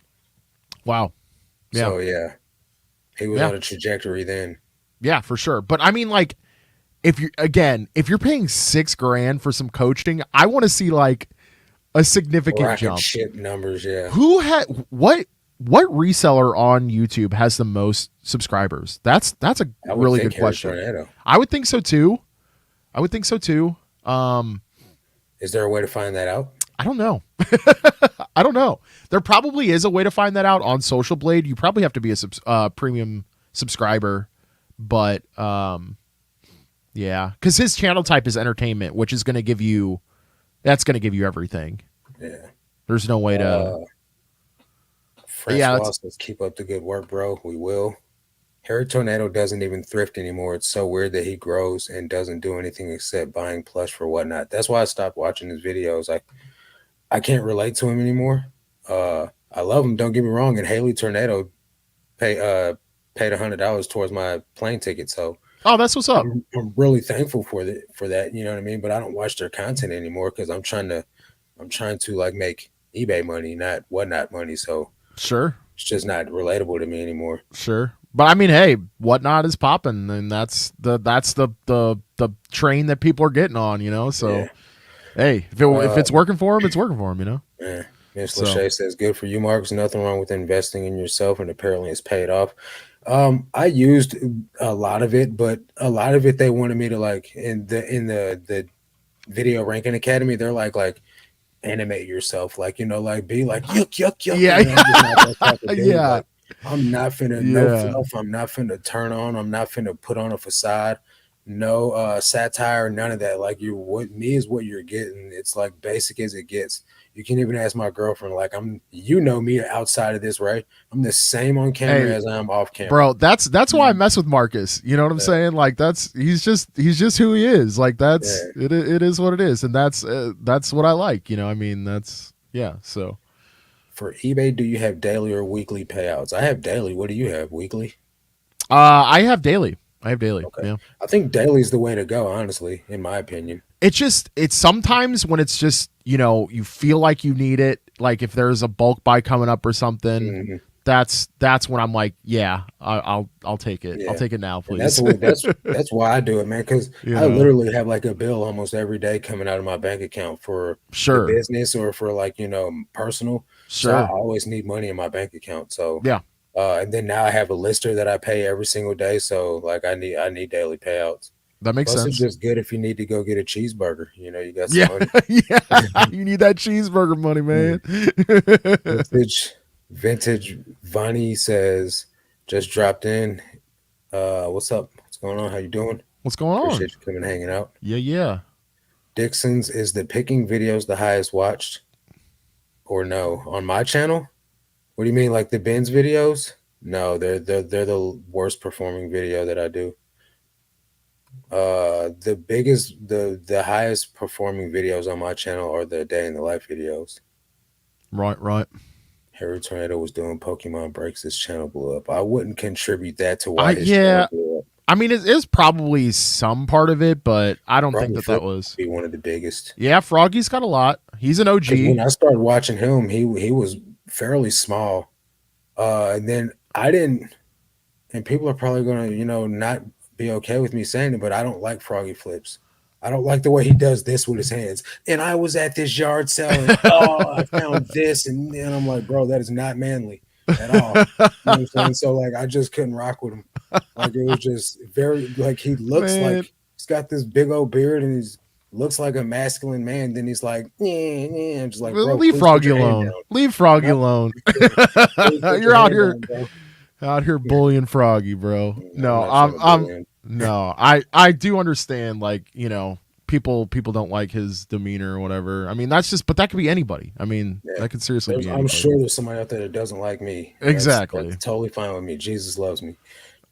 wow. Yeah. So yeah, he was Yeah. on a trajectory then. Yeah, for sure. But I mean like if you're paying 6 grand for some coaching, I want to see like a significant Rocket jump. ship numbers, yeah. Who had what reseller on YouTube has the most subscribers? That's a I would really think good Harry question. Tornado. I would think so too. I would think so too. Is there a way to find that out? I don't know. I don't know. There probably is a way to find that out on Social Blade. You probably have to be a premium subscriber, but yeah, because his channel type is entertainment, which is going to give you everything. Yeah. There's no way to. Uh, Yeah, Francois says, keep up the good work, bro. We will. Harry Tornado doesn't even thrift anymore. It's so weird that he grows and doesn't do anything except buying plush for whatnot. That's why I stopped watching his videos. I can't relate to him anymore. I love him, don't get me wrong. And Haley Tornado paid $100 towards my plane ticket. So oh, that's what's up. I'm really thankful for that. You know what I mean? But I don't watch their content anymore because I'm trying to like make eBay money, not whatnot money. So Sure, it's just not relatable to me anymore. sure. But I mean, hey, whatnot is popping, and that's the train that people are getting on, you know. So Yeah. hey, if it's working for them, it's working for them, you know. Yeah. Miss So Lachey says, good for you, Marcus. Nothing wrong with investing in yourself, and apparently it's paid off. I used a lot of it, but a lot of it they wanted me to like in the video ranking academy, they're like animate yourself, like like be like yuck yuck yuck. yeah, I'm just not that type of dude. yeah, Like I'm not finna no yeah. fluff. I'm not finna turn on. I'm not finna put on a facade. No satire, none of that. Like you, what me is what you're getting. It's like basic as it gets. You can even ask my girlfriend. Like you know me outside of this, right? I'm the same on camera Hey, as I am off camera. bro, that's why I mess with Marcus. You know what I'm Yeah, saying? Like he's just who he is. Like yeah. it is what it is, and that's what I like. You know, I mean, that's yeah. So For eBay, do you have daily or weekly payouts? I have daily. What do you have? Weekly? I have daily. I have daily. Okay. Yeah. I think daily is the way to go, honestly, in my opinion. It's sometimes when it's just you feel like you need it, like if there's a bulk buy coming up or something, Mhm. that's when I'm like, yeah, I'll take it. I'll Yeah. take it now, And that's please. what that's why I do it, man. Because you I know, literally have like a bill almost every day coming out of my bank account for the sure, business or for like personal. So I sure, always need money in my bank account. So yeah, and then now I have a lister that I pay every single day. So like I need daily payouts. that makes Plus, it's sense. just good if you need to go get a cheeseburger. You got some Yeah, money. yeah, you need that cheeseburger money, Mm. man. Message. Vintage Vonnie says, just dropped in. What's up? What's going on? How you doing? What's going on? Appreciate you coming and hanging out. Yeah, yeah. Dixon's, is the picking videos the highest watched or no? On my channel? What do you mean, like the bins videos? No, they're the worst performing video that I do. The highest performing videos on my channel are the day in the life videos. Right, right. Harry Tornado was doing Pokemon breaks, his channel blew up. I wouldn't contribute that to I why his channel yeah. blew up. I mean, it is probably some part of it, but I don't think Probably that Frog was. would be one of the biggest. Yeah, Froggy's got a lot. He's an Because when OG. I started watching him, he was fairly small. And then I didn't, and people are probably gonna, not be okay with me saying it, but I don't like Froggy flips. I don't like the way he does this with his hands. And I was at this yard sale and I found this, and I'm like, bro, that is not manly at all. You know what I'm saying? So like I just couldn't rock with him. Like it was just very like he looks Man, like he's got this big old beard and he's looks like a masculine man. Then he's like, yeah. I'm just like, bro, leave please put Froggy your hand alone. down. Leave Froggy Not alone. yeah, please put You're your hand down, bro. out here Yeah, bullying Froggy, bro. I'm No, not trying to bully him. no. I do understand. Like, people don't like his demeanor or whatever. I mean, but that could be anybody. I mean, Yeah. that could seriously be I'm anybody. sure there's somebody out there that doesn't like me. Exactly. That's totally fine with me. Jesus loves me.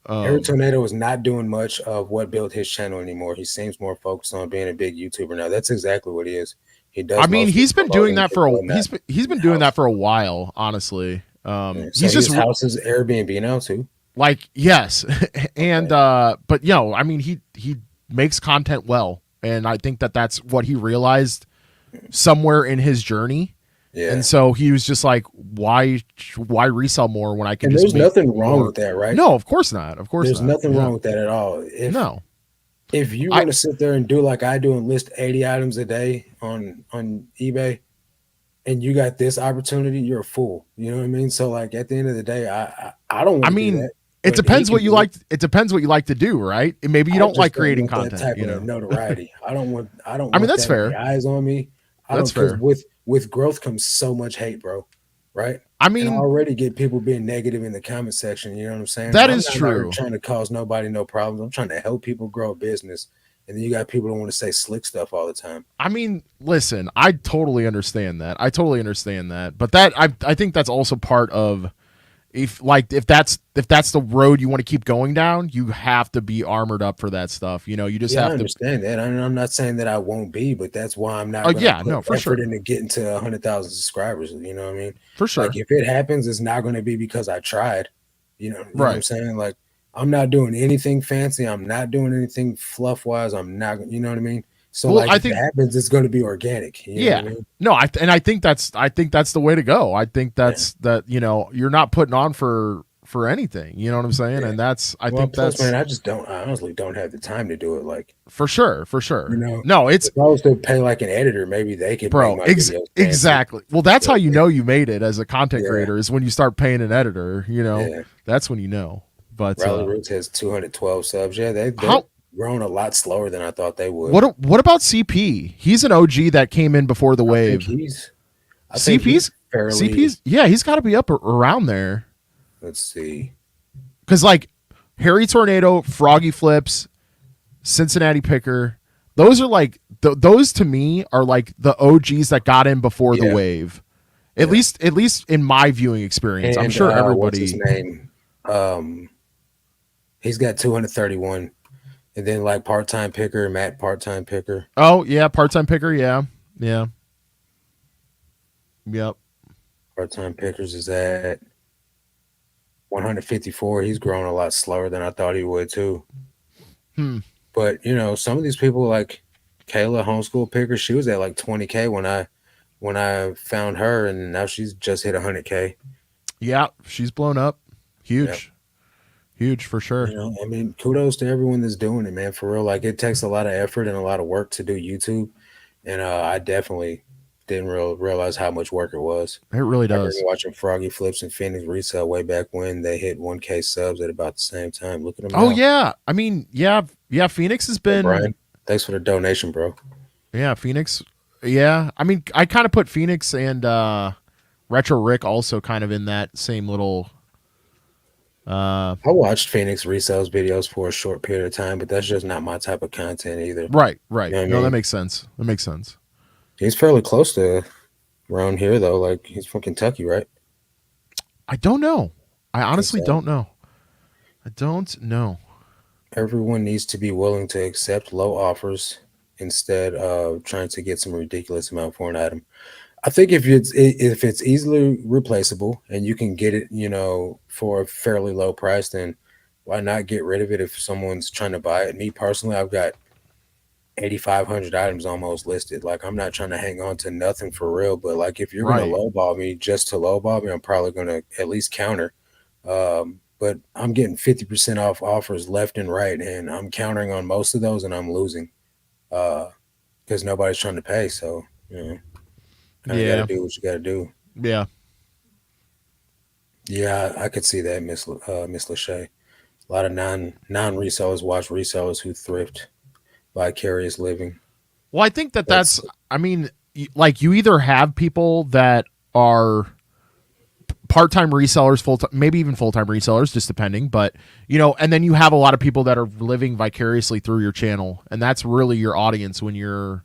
Harry Um, Tornado is not doing much of what built his channel anymore. He seems more focused on being a big YouTuber now. That's exactly what he is. He I does mean, mostly he's been doing promoting that his for he's been doing house. that for a while, honestly. Yeah. So He's just his house is Airbnb now too. like, yes. And Okay. but I mean, he makes content well, and I think that that's what he realized somewhere in his journey. And Yeah. so he was just like, why resell more when I can And just there's make nothing wrong more? with that, right? No, of course not. Of course There's not. nothing Yeah. wrong with that at all. No. If you I want to sit there and do like I do and list 80 items a day on eBay, and you got this opportunity, you're a fool. You know what I mean? So like at the end of the day, I don't I want to do mean, that, but he can do it. it depends what you like to do, right? And maybe you I don't just like don't creating want that content, type of notoriety. I don't I mean, want that's that many fair. eyes on me. I That's don't because fair. with growth comes so much hate, bro. Right? I And I mean, already get people being negative in the comment section. You know what I'm saying? And that I'm is not out here true. trying to cause nobody no problems. I'm trying to help people grow a business. And then you got people that want to say slick stuff all the time. I mean, listen, I totally understand that. I totally understand that. But I think that's also part of, if that's the road you want to keep going down, you have to be armored up for that stuff. You just Yeah, I have to. understand that. I'm not saying that I won't be, but that's why I'm Oh not going to yeah, put no, for effort sure. into getting to 100,000 subscribers. You know what I mean? For Like sure. if it happens, it's not going to be because I tried. You know what I'm Right. saying? Like I'm not doing anything fancy. I'm not doing anything fluff wise. I'm not. You know what I mean? So Well, like I if it think happens, it's going to be organic. You know what I yeah. mean? No, I think that's the way to go. I think Yeah. that's that, you're not putting on for anything. You know what I'm saying? Yeah. And I Well, think plus, man, that's I honestly don't have the time to do it. Like, for sure, for you sure. know, No, it's if I was to pay like an editor, maybe they could make bro, my videos fancy. exactly. Well, that's how But you made it as a content yeah, creator is when you start paying an editor. yeah. That's when you know. But Rally Roots has 212 subs. Yeah, they're how growing a lot slower than I thought they would. what about CP? He's an OG that came in before the I think wave. he's I think he's CP's fairly. CP's yeah, he's got to be up around there. Let's see. Cuz like Harry Tornado, Froggy Flips, Cincinnati Picker, those are like those to me are like the OGs that got in before the Yeah, wave. yeah. At least in my viewing experience. I'm And sure what's his everybody. name? He's got 231. And then like part-time picker, Matt part-time picker. Oh, yeah, part-time picker, yeah. Yeah. Yep. Part-time pickers is at 154. He's grown a lot slower than I thought he would too. Hmm. But some of these people like Kayla homeschool picker, she was at like 20K when I found her, and now she's just hit 100K. Yeah, she's blown up. Yep. Huge. Huge for sure. I mean, kudos to everyone that's doing it, man. For real, like it takes a lot of effort and a lot of work to do YouTube, and I definitely didn't realize how much work it was. It really I remember does. watching Froggy Flips and Phoenix Resell way back when they hit 1K subs at about the same time. Look at them Oh now. yeah. I mean, yeah, yeah, Phoenix has Hey, been Brian, thanks for the donation, bro. yeah, Phoenix. Yeah. I mean, I kind of put Phoenix and Retro Rick also kind of in that same little. I watched Phoenix Resells videos for a short period of time, but that's just not my type of content either. Right, You right. know what I No, that mean? makes sense. That makes sense. He's fairly close to around here though. Like he's from Kentucky, right? I don't know. I I think honestly so. don't know. I don't know. Everyone needs to be willing to accept low offers instead of trying to get some ridiculous amount for an item. I think if it's easily replaceable and you can get it, for a fairly low price, then why not get rid of it if someone's trying to buy it? Me personally, I've got 8,500 items almost listed. Like I'm not trying to hang on to nothing for real, but like if you're gonna Right. lowball me just to lowball me, I'm probably gonna at least counter. But I'm getting 50% off offers left and right, and I'm countering on most of those, and I'm losing because nobody's trying to pay. So kind of got to Yeah. do what you got to do. Yeah. Yeah, I could see that, Miss Lachey. A lot of non resellers watch resellers who thrift vicarious living. Well, I think that That's that's. I mean, like you either have people that are part-time resellers, full time, maybe even full-time resellers, just depending. But and then you have a lot of people that are living vicariously through your channel, and that's really your audience when you're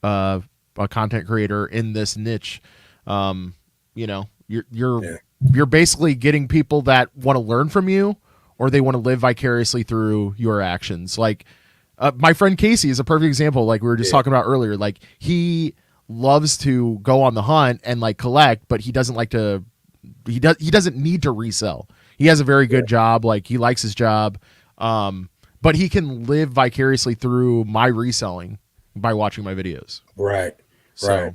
uh, a content creator in this niche. You're you're yeah, you're basically getting people that want to learn from you, or they want to live vicariously through your actions. Like my friend Casey is a perfect example. Like we were just yeah, talking about earlier. Like he loves to go on the hunt and like collect, but he doesn't like to he doesn't need to resell. He has a very yeah. good job. Like he likes his job. But he can live vicariously through my reselling by watching my videos. Right, right.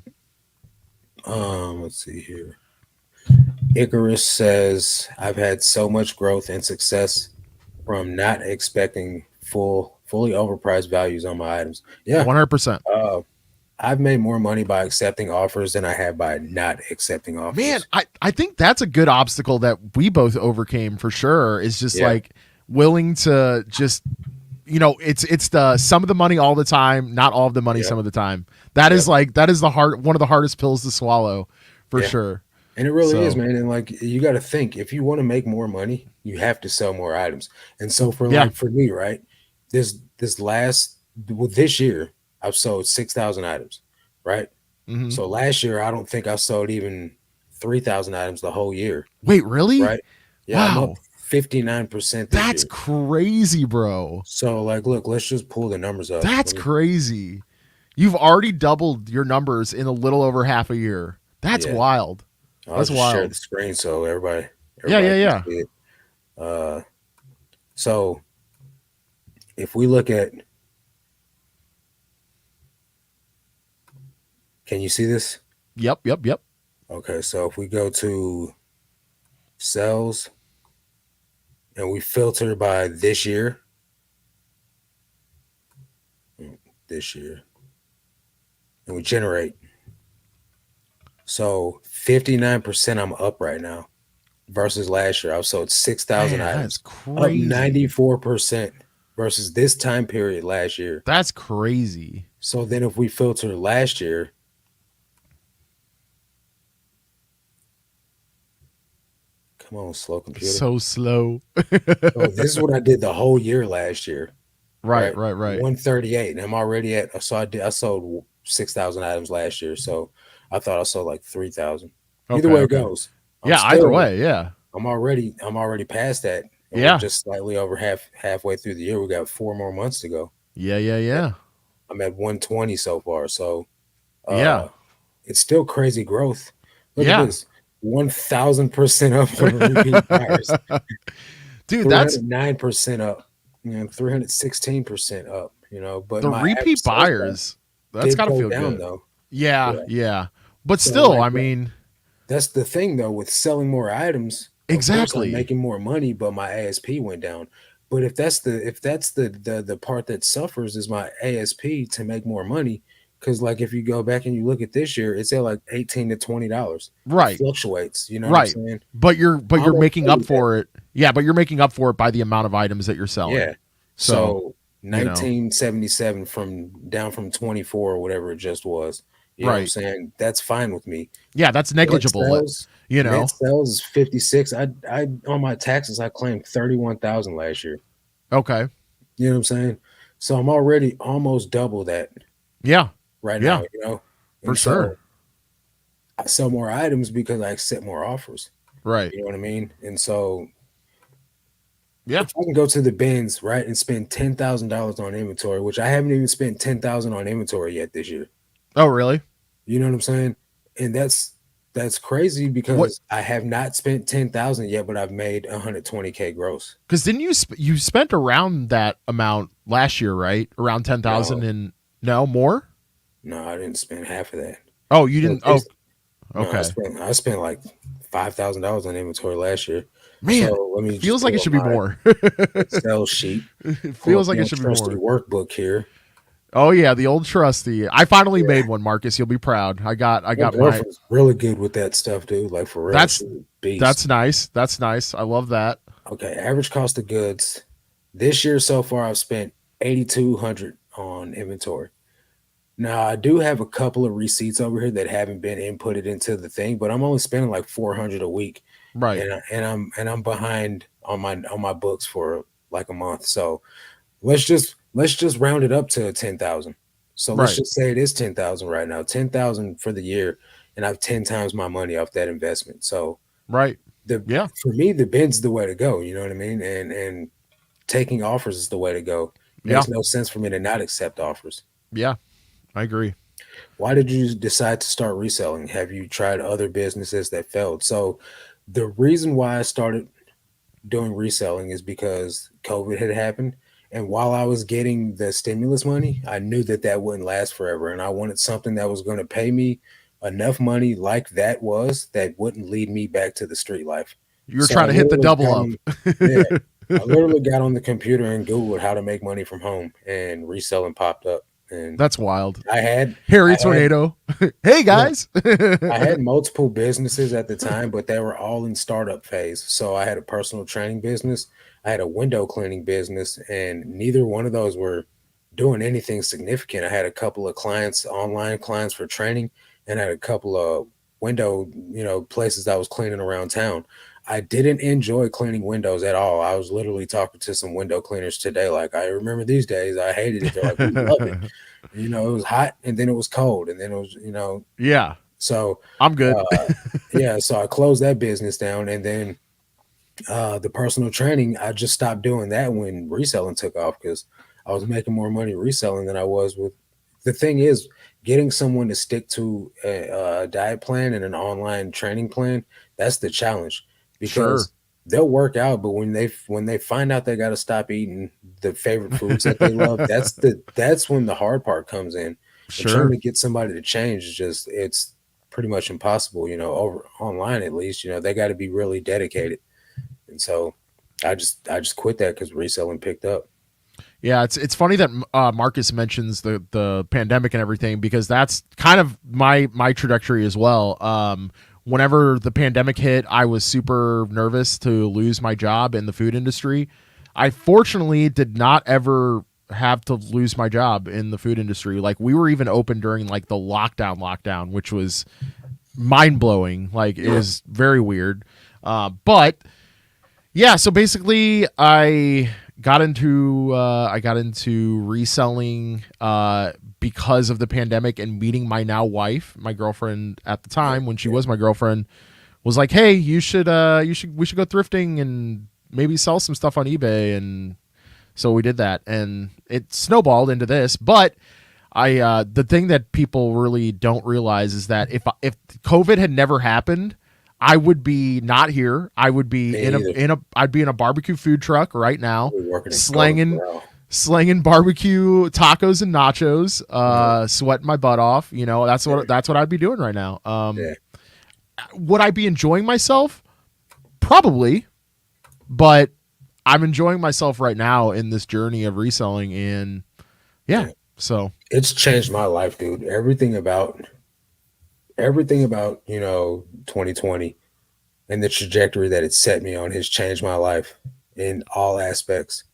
So Let's see here. Icarus says, "I've had so much growth and success from not expecting fully overpriced values on my items." Yeah, 100%. uh, I've made more money by accepting offers than I have by not accepting Man, offers. I think that's a good obstacle that we both overcame for sure. Is just Yeah, like willing to just it's the some of the money all the time, not all of the money yep, some of the time. That is yep, like that is the hard one of the hardest pills to swallow for yeah. sure. And it really is, So man. And like you got to think, if you want to make more money, you have to sell more items. And so yeah. for me, right, this last this year, I've sold 6,000 items, right? Hmm. So last year, I don't think I sold even 3,000 items the whole year, Wait, really? right? Yeah, I'm up Wow. 59% this That's year. crazy, bro. So like, look, let's just pull the numbers up. That's Let me, crazy. You've already doubled your numbers in a little over half a year. That's yeah, wild. I'll That's just share wild. the screen so Yeah, everybody yeah, can yeah. see it. Uh, so if we look at, can you see this? Yep, yep, yep. Okay, so if we go to sales and we filter by this year, and we generate. So 59% I'm up right now versus last year. I've sold 6,000 Man, that's items, up crazy. 94% versus this time period last year. That's crazy. So then if we filter last year, come on, slow computer. So slow. So this is what I did the whole year last year, Right, right? right, right. 138, and I'm already at. So I sold 6,000 items last year. So I thought I sold like 3,000. Either Okay, way it okay. goes, I'm Yeah, either still way, yeah. I'm already past that, and we're Yeah. just slightly over halfway through the year. We got 4 more months to go. Yeah, yeah, Yeah, yeah. I'm at 120 so far. So Yeah. uh, it's still crazy growth. Look at Yeah. this, 1,000% up on repeat buyers, Dude, that's 309% up, 316% up. But the my average repeat sales price buyers. That's did got to go feel down good. though. Yeah, Yeah. yeah. But So still, like I mean, that's the thing though with selling more items. Of course, I'm exactly. making more money, but my ASP went down. But if that's the part that suffers is my ASP to make more money. Because like if you go back and you look at this year, it's at like $18 to $20. It Right. fluctuates. You know what I'm Right. saying? But you're I'm making okay up with that. for it. Yeah, but you're making up for it by the amount of items that you're selling. Yeah. So, So you know. 1977 from down from 24 or whatever it just was. You know what I'm Right. saying? That's fine with me. Yeah, that's Net negligible. sales, You net know. sales is 56. I on my taxes I claimed 31,000 last year. Okay. You know what I'm saying? So I'm already almost double that Yeah. right now, Yeah. you know? For And sure. so I sell more items because I accept more offers. Right. You know what I mean? And so Yeah. if I can go to the bins, right, and spend $10,000 on inventory, which I haven't even spent 10,000 on inventory yet this year. Oh, really? You know what I'm saying? And that's crazy What? because I have not spent 10,000 yet, but I've made 120K gross. Because didn't you spent around that amount last year, right? Around 10,000 No, and no more. no, I didn't spend half of that. Oh, you So didn't. Oh, this, no, okay. I spent like $5,000 on inventory last year. Man, So let it me just feels like it pull up should be my more. Excel sheet, It pull up feels like it my should be trusty more. workbook here. Oh yeah, the old trusty. I finally Yeah, made one, Marcus. You'll be proud. I my got my. girlfriend's really good with that stuff, dude. Like for real, That's she's a beast. that's nice. That's nice. I love that. Okay, average cost of goods this year so far, I've spent 8,200 on inventory. Now I do have a couple of receipts over here that haven't been inputted into the thing, but I'm only spending like 400 a week, Right. and I'm behind on my books for like a month. So let's just round it up to 10,000. So let's Right. just say it is 10,000 right now, 10,000 for the year, and I've 10 times my money off that investment. So Right. the Yeah. for me the bid's the way to go. You know what I mean? And taking offers is the way to go. Yeah. Makes no sense for me to not accept offers. Yeah. I agree. Why did you decide to start reselling? Have you tried other businesses that failed? So the reason why I started doing reselling is because COVID had happened. And while I was getting the stimulus money, I knew that that wouldn't last forever. And I wanted something that was going to pay me enough money, like that was, that wouldn't lead me back to the street life. You were So I trying to hit the literally double got up. on, yeah, I literally got on the computer and Googled how to make money from home, and reselling popped up. And That's wild. I had, Harry I had, Tornado. Hey yeah, guys. I had multiple businesses at the time, but they were all in startup phase. So I had a personal training business, I had a window cleaning business, and neither one of those were doing anything significant. I had a couple of clients, online clients for training, and I had a couple of window, places I was cleaning around town. I didn't enjoy cleaning windows at all. I was literally talking to some window cleaners today. Like, I remember these days, I hated it. They're like, we love it. It was hot and then it was cold and then it was, Yeah. so, I'm good. uh, yeah, so I closed that business down, and then the personal training, I just stopped doing that when reselling took off because I was making more money reselling than I was with. The thing is, getting someone to stick to a diet plan and an online training plan, that's the challenge Sure. because they'll work out, but when they find out they got to stop eating the favorite foods that they love, that's when the hard part comes in. And trying Sure. to get somebody to change is just it's pretty much impossible, over online at least, they got to be really dedicated. And so I just quit that because reselling picked up. Yeah, it's funny that Marcus mentions the pandemic and everything because that's kind of my trajectory as well. Whenever the pandemic hit, I was super nervous to lose my job in the food industry. I fortunately did not ever have to lose my job in the food industry. Like we were even open during like the lockdown, which was mind blowing. Like it Yeah. was very weird. But yeah, so basically I got into reselling because of the pandemic and meeting my now wife, my girlfriend at the Yeah. time when she Yeah. was my girlfriend, was like, "Hey, we should go thrifting and maybe sell some stuff on eBay." And so we did that and it snowballed into this, but the thing that people really don't realize is that if COVID had never happened, I would be not here. I would be Me either. I'd be in a barbecue food truck right now, We're working at Golden slanging Corral. slanging barbecue tacos and nachos, Yeah. sweating my butt off. Yeah. That's what I'd be doing right now. Yeah. Would I be enjoying myself? Probably, but I'm enjoying myself right now in this journey of reselling, and yeah, Yeah. so It's changed my life, dude. Everything about 2020 and the trajectory that it set me on has changed my life in all aspects,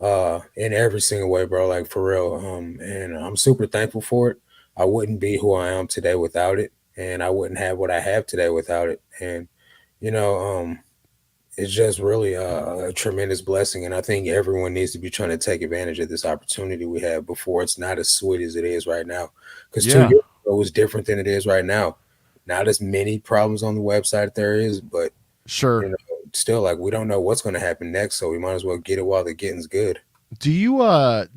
in every single way, bro. Like for real. And I'm super thankful for it. I wouldn't be who I am today without it, and I wouldn't have what I have today without it. And you know, it's just really a tremendous blessing, and I think everyone needs to be trying to take advantage of this opportunity we have before it's not as sweet as it is right now. Because two Yeah, years ago was different than it is right now. Not as many problems on the website there is, but sure. you know, still like we don't know what's going to happen next, so we might as well get it while the getting's good. Do you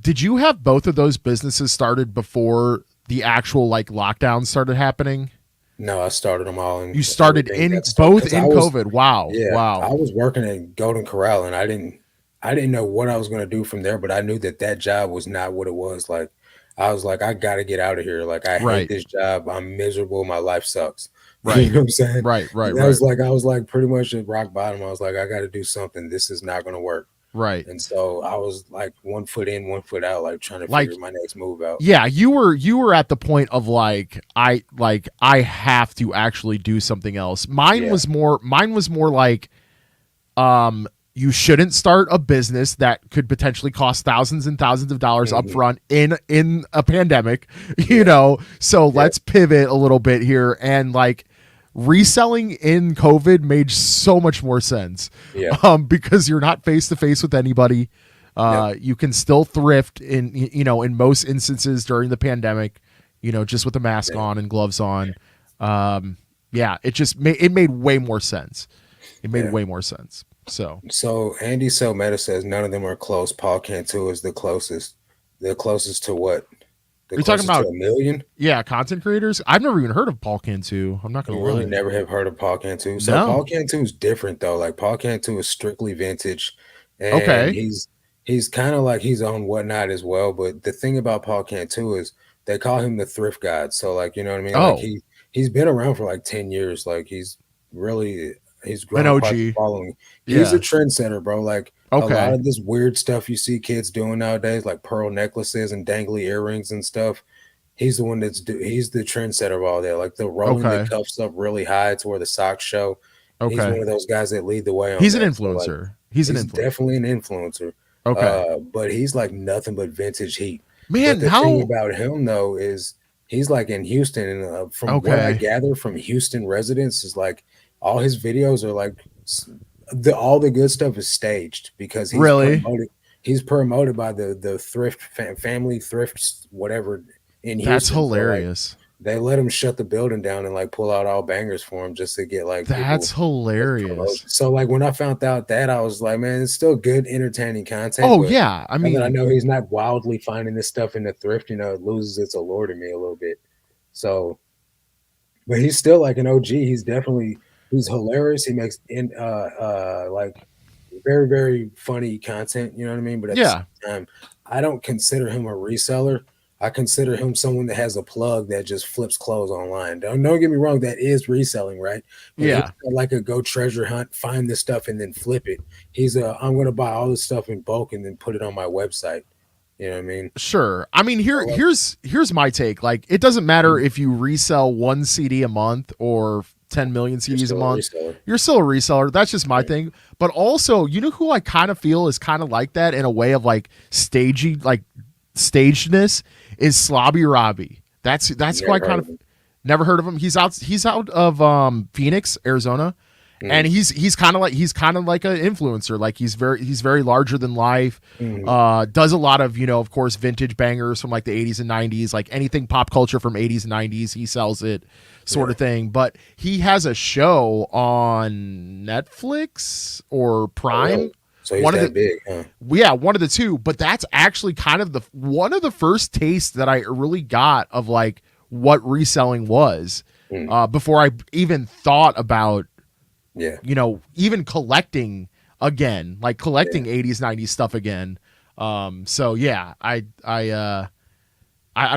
did you have both of those businesses started before the actual like lockdown started happening? No, I started them all, You and started everything in got started both because I in was, COVID. Wow. yeah, I Wow. was working at Golden Corral, and I didn't know what I was going to do from there, but I knew that that job was not what it was. Like, I was like, I got to get out of here. Like, I hate Right. this job. I'm miserable. My life sucks. You Right. know what I'm saying? Right. Right. And Right. I was like pretty much at rock bottom. I was like, I got to do something. This is not going to work. Right. And so I was like one foot in, one foot out, like trying to Like figure my next move out. yeah, you were at the point of I have to actually do something else. Yeah. Mine was more like you shouldn't start a business that could potentially cost thousands and thousands of dollars up Hmm. front in a pandemic, you Yeah. know. So Yeah. let's pivot a little bit here and like reselling in COVID made so much more sense. Yeah. Because you're not face to face with anybody. Yep. You can still thrift in most instances during the pandemic, just with the mask Yeah. on and gloves on. Yeah, it made way more sense. It made Yeah. way more sense. So So Andy Selmeta says none of them are close. Paul Cantu is the closest. The closest to what? The you're talking closest to about, a million? yeah, content creators. I've never even heard of Paul Cantu. I'm not gonna You really lie. never have heard of Paul Cantu. So No. Paul Cantu is different though. Like Paul Cantu is strictly vintage, and Okay. he's kind of like he's on whatnot as well. But the thing about Paul Cantu is they call him the thrift god. So like you know what I mean? Like Oh, he's been around for like 10 years. Like really he's an grown quite the OG. following. He's a Yeah. trendsetter, bro. Like a lot Okay. of this weird stuff you see kids doing nowadays, like pearl necklaces and dangly earrings and stuff. He's the one he's the trendsetter of all that. Like the rolling the Okay. cuffs up really high to where the socks show. He's one Okay. of those guys that lead the way on He's an that. So like influencer. He's an he's influencer. definitely an influencer. Okay. But he's like nothing but vintage heat. But Man, the thing how about him though is he's like in Houston, and from what I okay. gather from Houston residents is like all his videos are like all the good stuff is staged because Really? he's promoted by the thrift family thrifts whatever in That's Houston. So like hilarious. they let him shut the building down and like pull out all bangers for him just to get like people That's as promotion. hilarious. So like when I found out that I was like, man, it's still good, entertaining content, Oh but yeah. I now that I mean, know he's not wildly finding this stuff in the thrift, it loses its allure to me a little bit. So, but he's still like an OG. He's hilarious. He makes like very very funny content. You know what I mean? But at the yeah. same time, I don't consider him a reseller. I consider him someone that has a plug that just flips clothes online. Don't get me wrong, that is reselling, right? But he's Yeah. not like a go treasure hunt, find this stuff and then flip it. He's a I'm gonna buy all this stuff in bulk and then put it on my website. You know what I mean? Sure. I mean, I like here's my take. Like, it doesn't matter mm, if you resell one CD a month or 10 million you're CDs a still a month. reseller. You're still a reseller. That's just my Right. thing. But also, you know who I kind of feel is kind of like that in a way of like stagey, like stagedness is Slobby Robbie. That's who I Never heard kind of of him. never heard of him. He's out of Phoenix, Arizona. And Mm, he's kind of like an influencer. Like he's very larger than life. mm, Does a lot of, of course, vintage bangers from like the 80s and 90s, like anything pop culture from 80s and 90s, he sells it, sort yeah. of thing. But he has a show on Netflix or Oh, Prime. really? So he's One of that the big, huh? Yeah, one of the two. But that's actually kind of the one of the first tastes that I really got of like what reselling was. Mm, Before I even thought about yeah, even collecting again, like yeah, collecting 80s, 90s stuff again. So yeah, I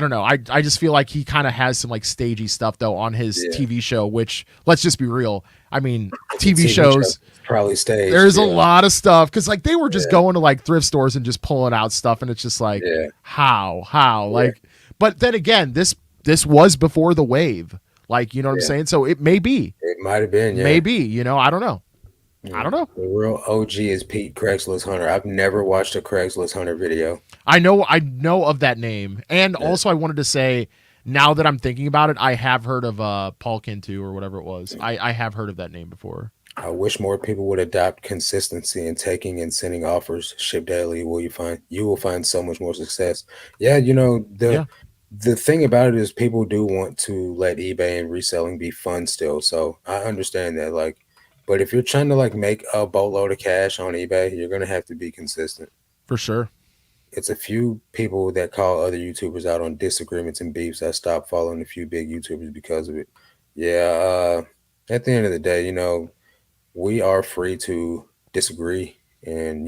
don't know. I just feel like he kind of has some like stagey stuff though on his yeah. TV show, which let's just be real. I mean, The TV TV show shows, is probably staged. there's a Yeah, lot of stuff because like they were just yeah, going to like thrift stores and just pulling out stuff, and it's just like yeah, how yeah, like. But then again, this was before the wave, like you know what I'm yeah. saying. So it may be, It might have been, yeah. maybe I don't know. I Mm. don't know. The real OG is Pete Craigslist Hunter. I've never watched a Craigslist Hunter video. I know of that name, and Yeah. also I wanted to say Now that I'm thinking about it, I have heard of Paul Kintu or whatever it was. I have heard of that name before. I wish more people would adopt consistency in taking and sending offers. Ship daily. You will find so much more success. Yeah, Yeah, the thing about it is people do want to let eBay and reselling be fun still. So I understand that. Like, but if you're trying to like make a boatload of cash on eBay, you're gonna have to be consistent. for sure. It's a few people that call other YouTubers out on disagreements and beefs. I stopped following a few big YouTubers because of it. Yeah, at the end of the day, we are free to disagree and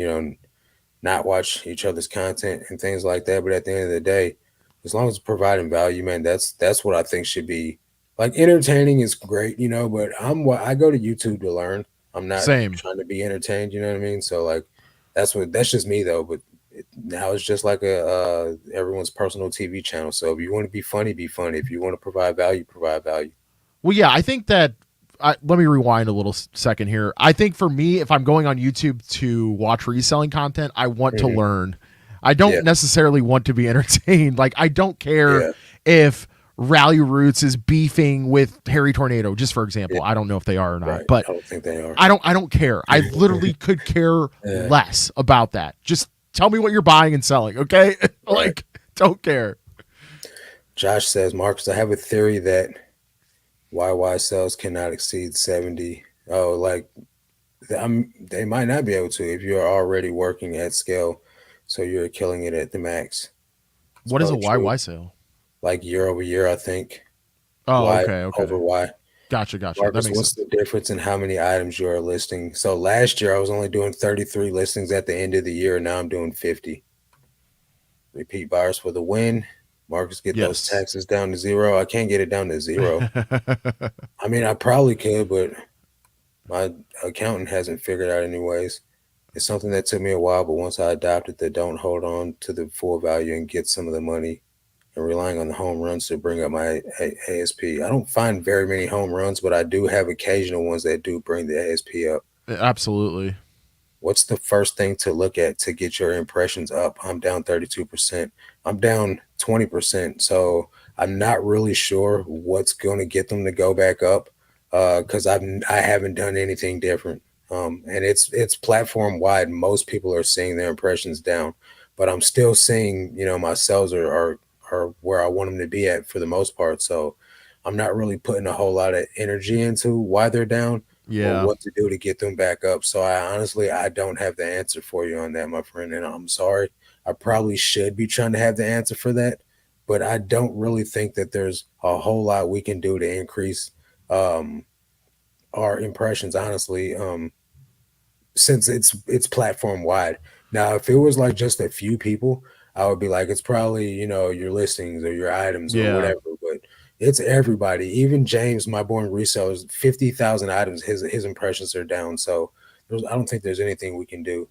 not watch each other's content and things like that. But at the end of the day, as long as it's providing value, man, that's what I think should be like. Entertaining is great, but I go to YouTube to learn. I'm not Same. trying to be entertained. You know what I mean? So like that's just me though. But now it's just like a everyone's personal TV channel. So if you want to be funny, be funny. If you want to provide value, provide value. Well, yeah, I think that. Let me rewind a little second here. I think for me, if I'm going on YouTube to watch reselling content, I want to Hmm. learn. I Yeah, don't necessarily want to be entertained. Like, I don't care yeah, if Rally Roots is beefing with Harry Tornado, just for yeah. example. I don't know if they are or not, Right. but I don't think they are. I don't care. I literally could care Yeah, less about that. Just tell me what you're buying and selling, okay? right. Like, don't care. Josh says, Marcus, I have a theory that YY sales cannot exceed 70. Oh, like they might not be able to if you're already working at scale. So you're killing it at the max. It's What is a probably true. YY sale? Like year over year, I think. Oh, Y okay, over okay. Y. Gotcha. That Marcus, makes what's sense. the difference in how many items you are listing? So last year I was only doing 33 listings at the end of the year, and now I'm doing 50. Repeat buyers for the win. Marcus, get those Yes. taxes down to zero. I can't get it down to zero. I mean, I probably could, but my accountant hasn't figured out anyways. It's something that took me a while, but once I adopted the don't hold on to the full value and get some of the money and relying on the home runs to bring up my ASP. I don't find very many home runs, but I do have occasional ones that do bring the ASP up. Absolutely. What's the first thing to look at to get your impressions up? I'm down 32%. I'm down 20%. So I'm not really sure what's going to get them to go back up because I haven't done anything different. And it's platform wide. Most people are seeing their impressions down, but I'm still seeing my sales are where I want them to be at for the most part. So I'm not really putting a whole lot of energy into why they're down or Yeah. what to do to get them back up. So I don't have the answer for you on that, my friend, and I'm sorry. I probably should be trying to have the answer for that, but I don't really think that there's a whole lot we can do to increase um, our impressions. Honestly, since it's platform wide. Now, if it was like just a few people, I would be like, it's probably your listings or your items or Yeah. whatever. But it's everybody. Even James, my boy in resellers, 50,000 items. His impressions are down. So I don't think there's anything we can do.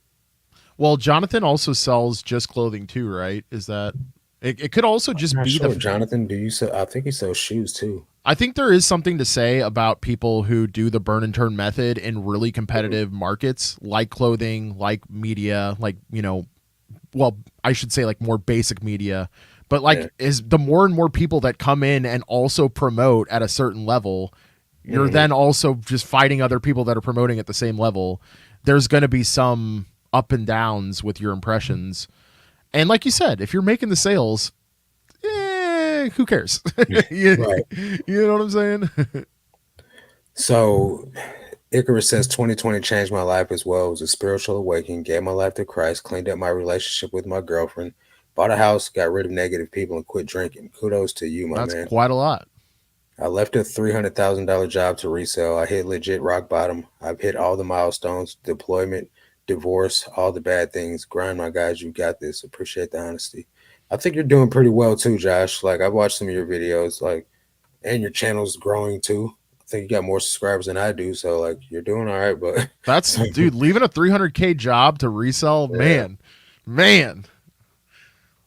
Well, Jonathan also sells just clothing too, right? Is that it could also I'm just not be sure, Jonathan. Do you sell? I think he sells shoes too. I think there is something to say about people who do the burn and turn method in really Mhm. competitive markets like clothing, like media, like, well, I should say like more basic media. But Yeah. like is the more and more people that come in and also promote at a certain level, you're Hmm. then also just fighting other people that are promoting at the same level. There's going to be some up and downs with your impressions. And like you said, if you're making the sales, who cares? you, Right. you know what I'm saying? So Icarus says 2020 changed my life as well. It was a spiritual awakening, gave my life to Christ, cleaned up my relationship with my girlfriend, bought a house, got rid of negative people, and quit drinking. Kudos to you, my That's man. quite a lot. I left a $300,000 job to resell. I hit legit rock bottom. I've hit all the milestones, deployment, divorce, all the bad things. Grind, my guys, you got this. Appreciate the honesty. I think you're doing pretty well too, Josh. Like I've watched some of your videos, like, and your channel's growing too. I think you got more subscribers than I do, so like you're doing all right. But That's so dude, leaving a 300K job to resell, yeah. man,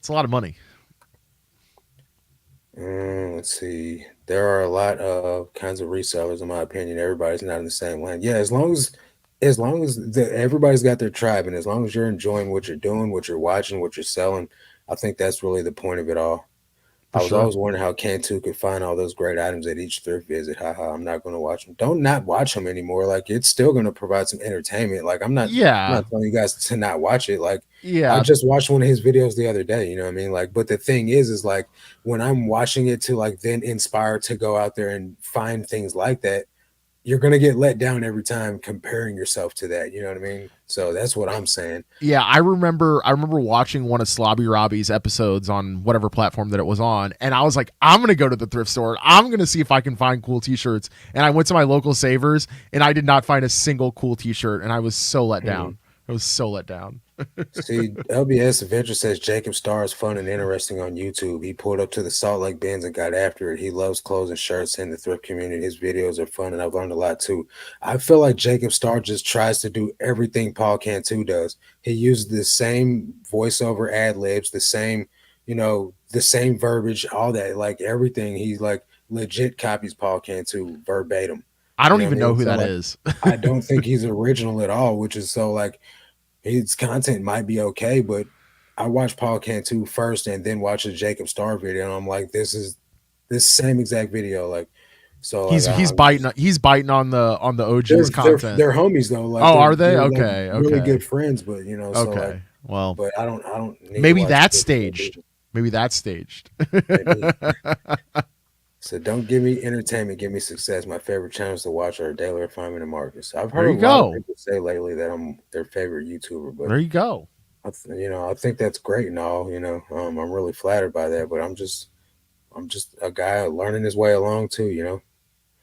it's a lot of money. Let's see. There are a lot of kinds of resellers, in my opinion. Everybody's not in the same lane. Yeah, as long as everybody's got their tribe, and as long as you're enjoying what you're doing, what you're watching, what you're selling, I think that's really the point of it all. for I was sure. always wondering how Cantu could find all those great items at each thrift visit. Haha, I'm not going to watch them. Don't not watch them anymore. Like it's still going to provide some entertainment. Like I'm Yeah, not telling you guys to not watch it. Like I yeah. just watched one of his videos the other day. You know what I mean? Like, but the thing is like when I'm watching it to like then inspire to go out there and find things like that, you're going to get let down every time comparing yourself to that. You know what I mean? So that's what I'm saying. Yeah, I remember. I remember watching one of Slobby Robbie's episodes on whatever platform that it was on, and I was like, "I'm gonna go to the thrift store. I'm gonna see if I can find cool T-shirts." And I went to my local Savers, and I did not find a single cool T-shirt, and I was so let Hmm. down. I was so let down. See, LBS Adventure says Jacob Starr is fun and interesting on YouTube. He pulled up to the Salt Lake Bins and got after it. He loves clothes and shirts in the thrift community. His videos are fun, and I've learned a lot too. I feel like Jacob Starr just tries to do everything Paul Cantu does. He uses the same voiceover ad libs, the same, the same verbiage, all that, like everything. He like legit copies Paul Cantu verbatim. I You don't know what even I know mean? who So that like, is. I don't think he's original at all, which is so like his content might be okay, but I watched Paul Cantu first and then watched a Jacob Star video, and I'm like, this is this same exact video. Like, so like He's I'm biting just on the OG's content. they're homies though. Like Oh, are they? they're like Okay, really good okay, friends, but so like, okay. Well, but I don't need to maybe watch that's videos of staged. people. Maybe that's staged. Maybe. So don't give me entertainment, give me success. My favorite channels to watch are Daily Refinement and Marcus. I've There heard a you lot of go. people say lately that I'm their favorite YouTuber, but There you go. I think that's great and all. I'm really flattered by that, but I'm just a guy learning his way along too.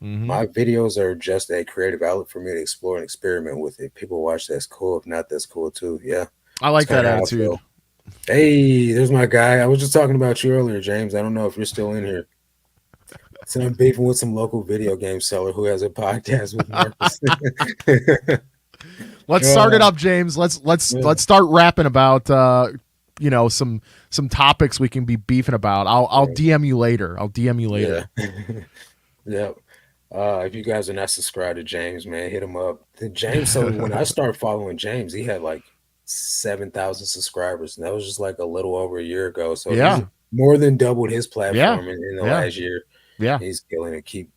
Mm-hmm. My videos are just a creative outlet for me to explore and experiment with it. People watch that's cool. If not, that's cool too. Yeah, I it's like kind that of how I attitude. feel. Hey, there's my guy. I was just talking about you earlier, James. I don't know if you're still in here. So I'm beefing with some local video game seller who has a podcast with Marcus. Let's start it uh, up, James. yeah, Let's start rapping about some topics we can be beefing about. I'll yeah, DM you later. I'll DM you yeah. later. Yep. If you guys are not subscribed to James, man, hit him up. The James. So when I started following James, he had like 7,000 subscribers, and that was just like a little over a year ago. So he's Yeah. more than doubled his Yeah. platform in the Yeah. last year. Yeah. He's killing it. Keep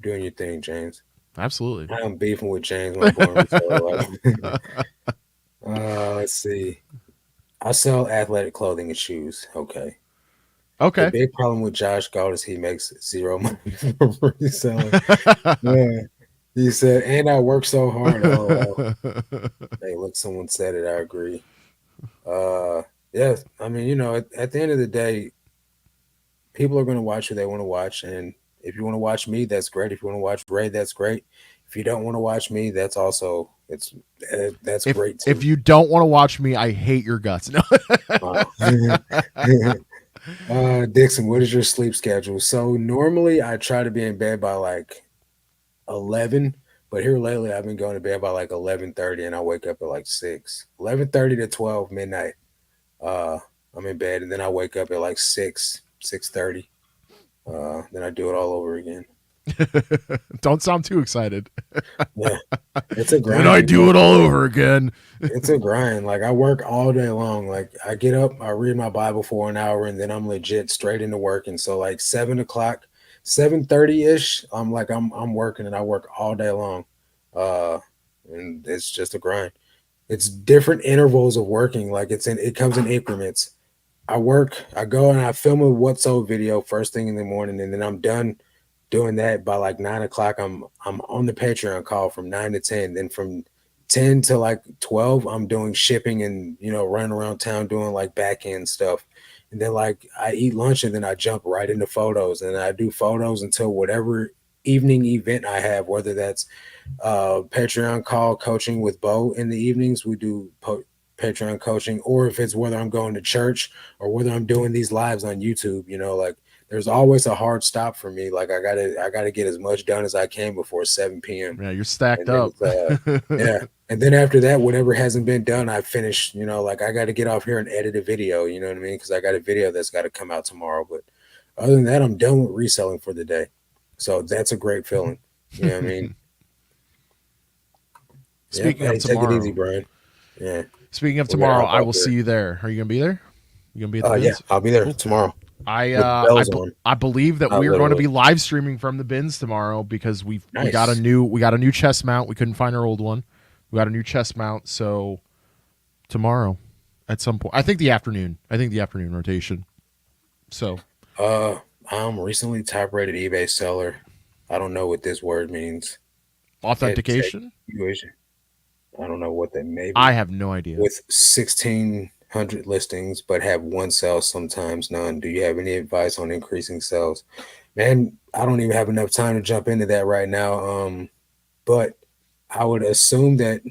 doing your thing, James. Absolutely. I'm beefing with James, my boy. Reseller. Let's see. I sell athletic clothing and shoes. Okay. The Okay. big problem with Josh Galt is he makes zero money for reselling. Yeah. He said, and I work so hard. LOL. Hey, look, someone said it. I agree. Uh, yeah. I mean, at the end of the day, people are going to watch who they want to watch, and if you want to watch me, that's great. If you want to watch Ray, that's great. If you don't want to watch me, that's great If too. you don't want to watch me, I hate your guts. No. Wow. Dixon, what is your sleep schedule? So normally I try to be in bed by like 11, but here lately I've been going to bed by like 11:30 and I wake up at like 6. 11:30 to 12 midnight. Uh I'm in bed and then I wake up at like 6, 6:30. Then I do it all over again. Don't sound too excited. Yeah. It's a Then I grind. do it all over again. It's a grind. Like I work all day long. Like I get up, I read my Bible for an hour, and then I'm legit straight into work. And so like 7 o'clock, 7:30 ish, I'm working and I work all day long. Uh, and it's just a grind. It's different intervals of working. Like it comes in increments. I go and I film a what's so video first thing in the morning, and then I'm done doing that by like 9 o'clock. I'm on the Patreon call from 9 to 10. Then from 10 to like 12, I'm doing shipping and running around town doing like back end stuff. And then like I eat lunch and then I jump right into photos and I do photos until whatever evening event I have, whether that's Patreon call coaching with Bo in the evenings. We do Patreon coaching, or if it's whether I'm going to church or whether I'm doing these lives on YouTube. Like there's always a hard stop for me. Like I gotta get as much done as I can before 7 p.m. Yeah, you're stacked And then up. it's yeah. And then after that, whatever hasn't been done, I finish. Like I got to get off here and edit a video. You know what I mean? Because I got a video that's got to come out tomorrow. But other than that, I'm done with reselling for the day. So that's a great feeling. You know what I mean? Yep. Speaking of Hey, take it easy, tomorrow, Brian. Yeah, speaking of we gotta tomorrow, hop I off will see here. you there. Are you gonna be there? You gonna be at the Yeah, bins? I'll be there Cool. tomorrow. I with the uh I bells be- on. I believe that Not we are going to literally. be live streaming from the bins tomorrow because we got a Nice. new chest mount. We couldn't find our old one. We got a new chest mount, so tomorrow at some point. I think the afternoon. I think the afternoon rotation. So Uh, I'm recently top rated eBay seller. I don't know what this word means. Head tech authentication. evaluation. I don't know what that may I be. have no idea. With 1,600 listings, but have one sale, sometimes none. Do you have any advice on increasing sales? Man, I don't even have enough time to jump into that right now. But I would assume that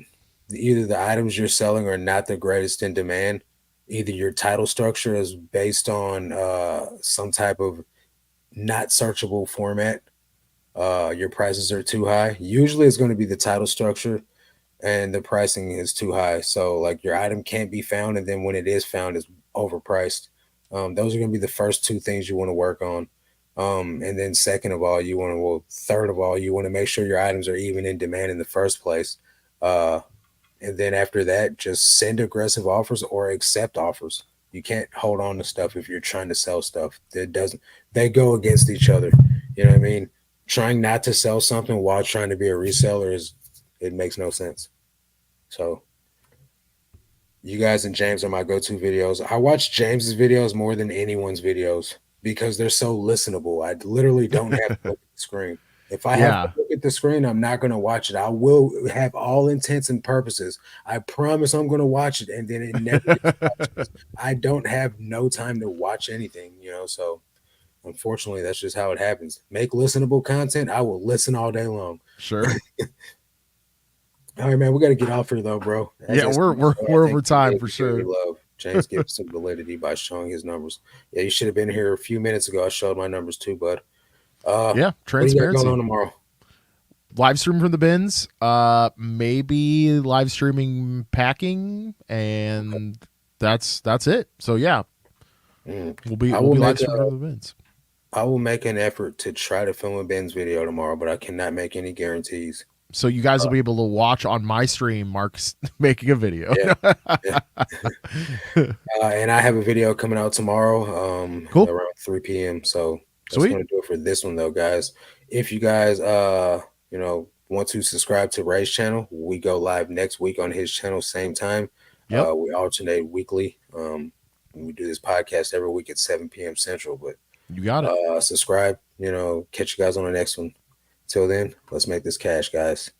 either the items you're selling are not the greatest in demand. Either your title structure is based on some type of not searchable format. Your prices are too high. Usually, it's going to be the title structure and the pricing is too high. So, like, your item can't be found, and then when it is found, it's overpriced. Those are going to be the first two things you want to work on. And then, second of all, third of all, you want to make sure your items are even in demand in the first place. Uh, and then after that, just send aggressive offers or accept offers. You can't hold on to stuff if you're trying to sell stuff. That doesn't They go against each other. You know what I mean? Trying not to sell something while trying to be a reseller is it makes no sense. So you guys and James are my go-to videos. I watch James's videos more than anyone's videos because they're so listenable. I literally don't have to look at the screen. If I have to Yeah, look at the screen, I'm not going to watch it. I will have all intents and purposes. I promise I'm going to watch it, and then it never gets watched 'cause I don't have no time to watch anything. So unfortunately, that's just how it happens. Make listenable content. I will listen all day long. sure. All right, man, we got to get off here though, bro. As Yeah, I said we're we're before, I we're think over we time gave for each other sure. love. James gives some validity by showing his numbers. Yeah, you should have been here a few minutes ago. I showed my numbers too, bud. Yeah, What do you got going transparency. on tomorrow? Live stream from the bins. Maybe live streaming packing, Okay. and that's it. So yeah, Mm. we'll be I we'll will be live make a streaming from the bins. I will make an effort to try to film a Ben's video tomorrow, but I cannot make any guarantees. So you guys Uh, will be able to watch on my stream Mark's making a video. yeah, yeah. And I have a video coming out tomorrow, Cool. around 3 p.m. So that's Sweet. going to do it for this one, though, guys. If you guys, want to subscribe to Ray's channel, we go live next week on his channel, same time. Yep. We alternate weekly. We do this podcast every week at 7 p.m. Central. But You got it. subscribe. Catch you guys on the next one. Till then, let's make this cash, guys.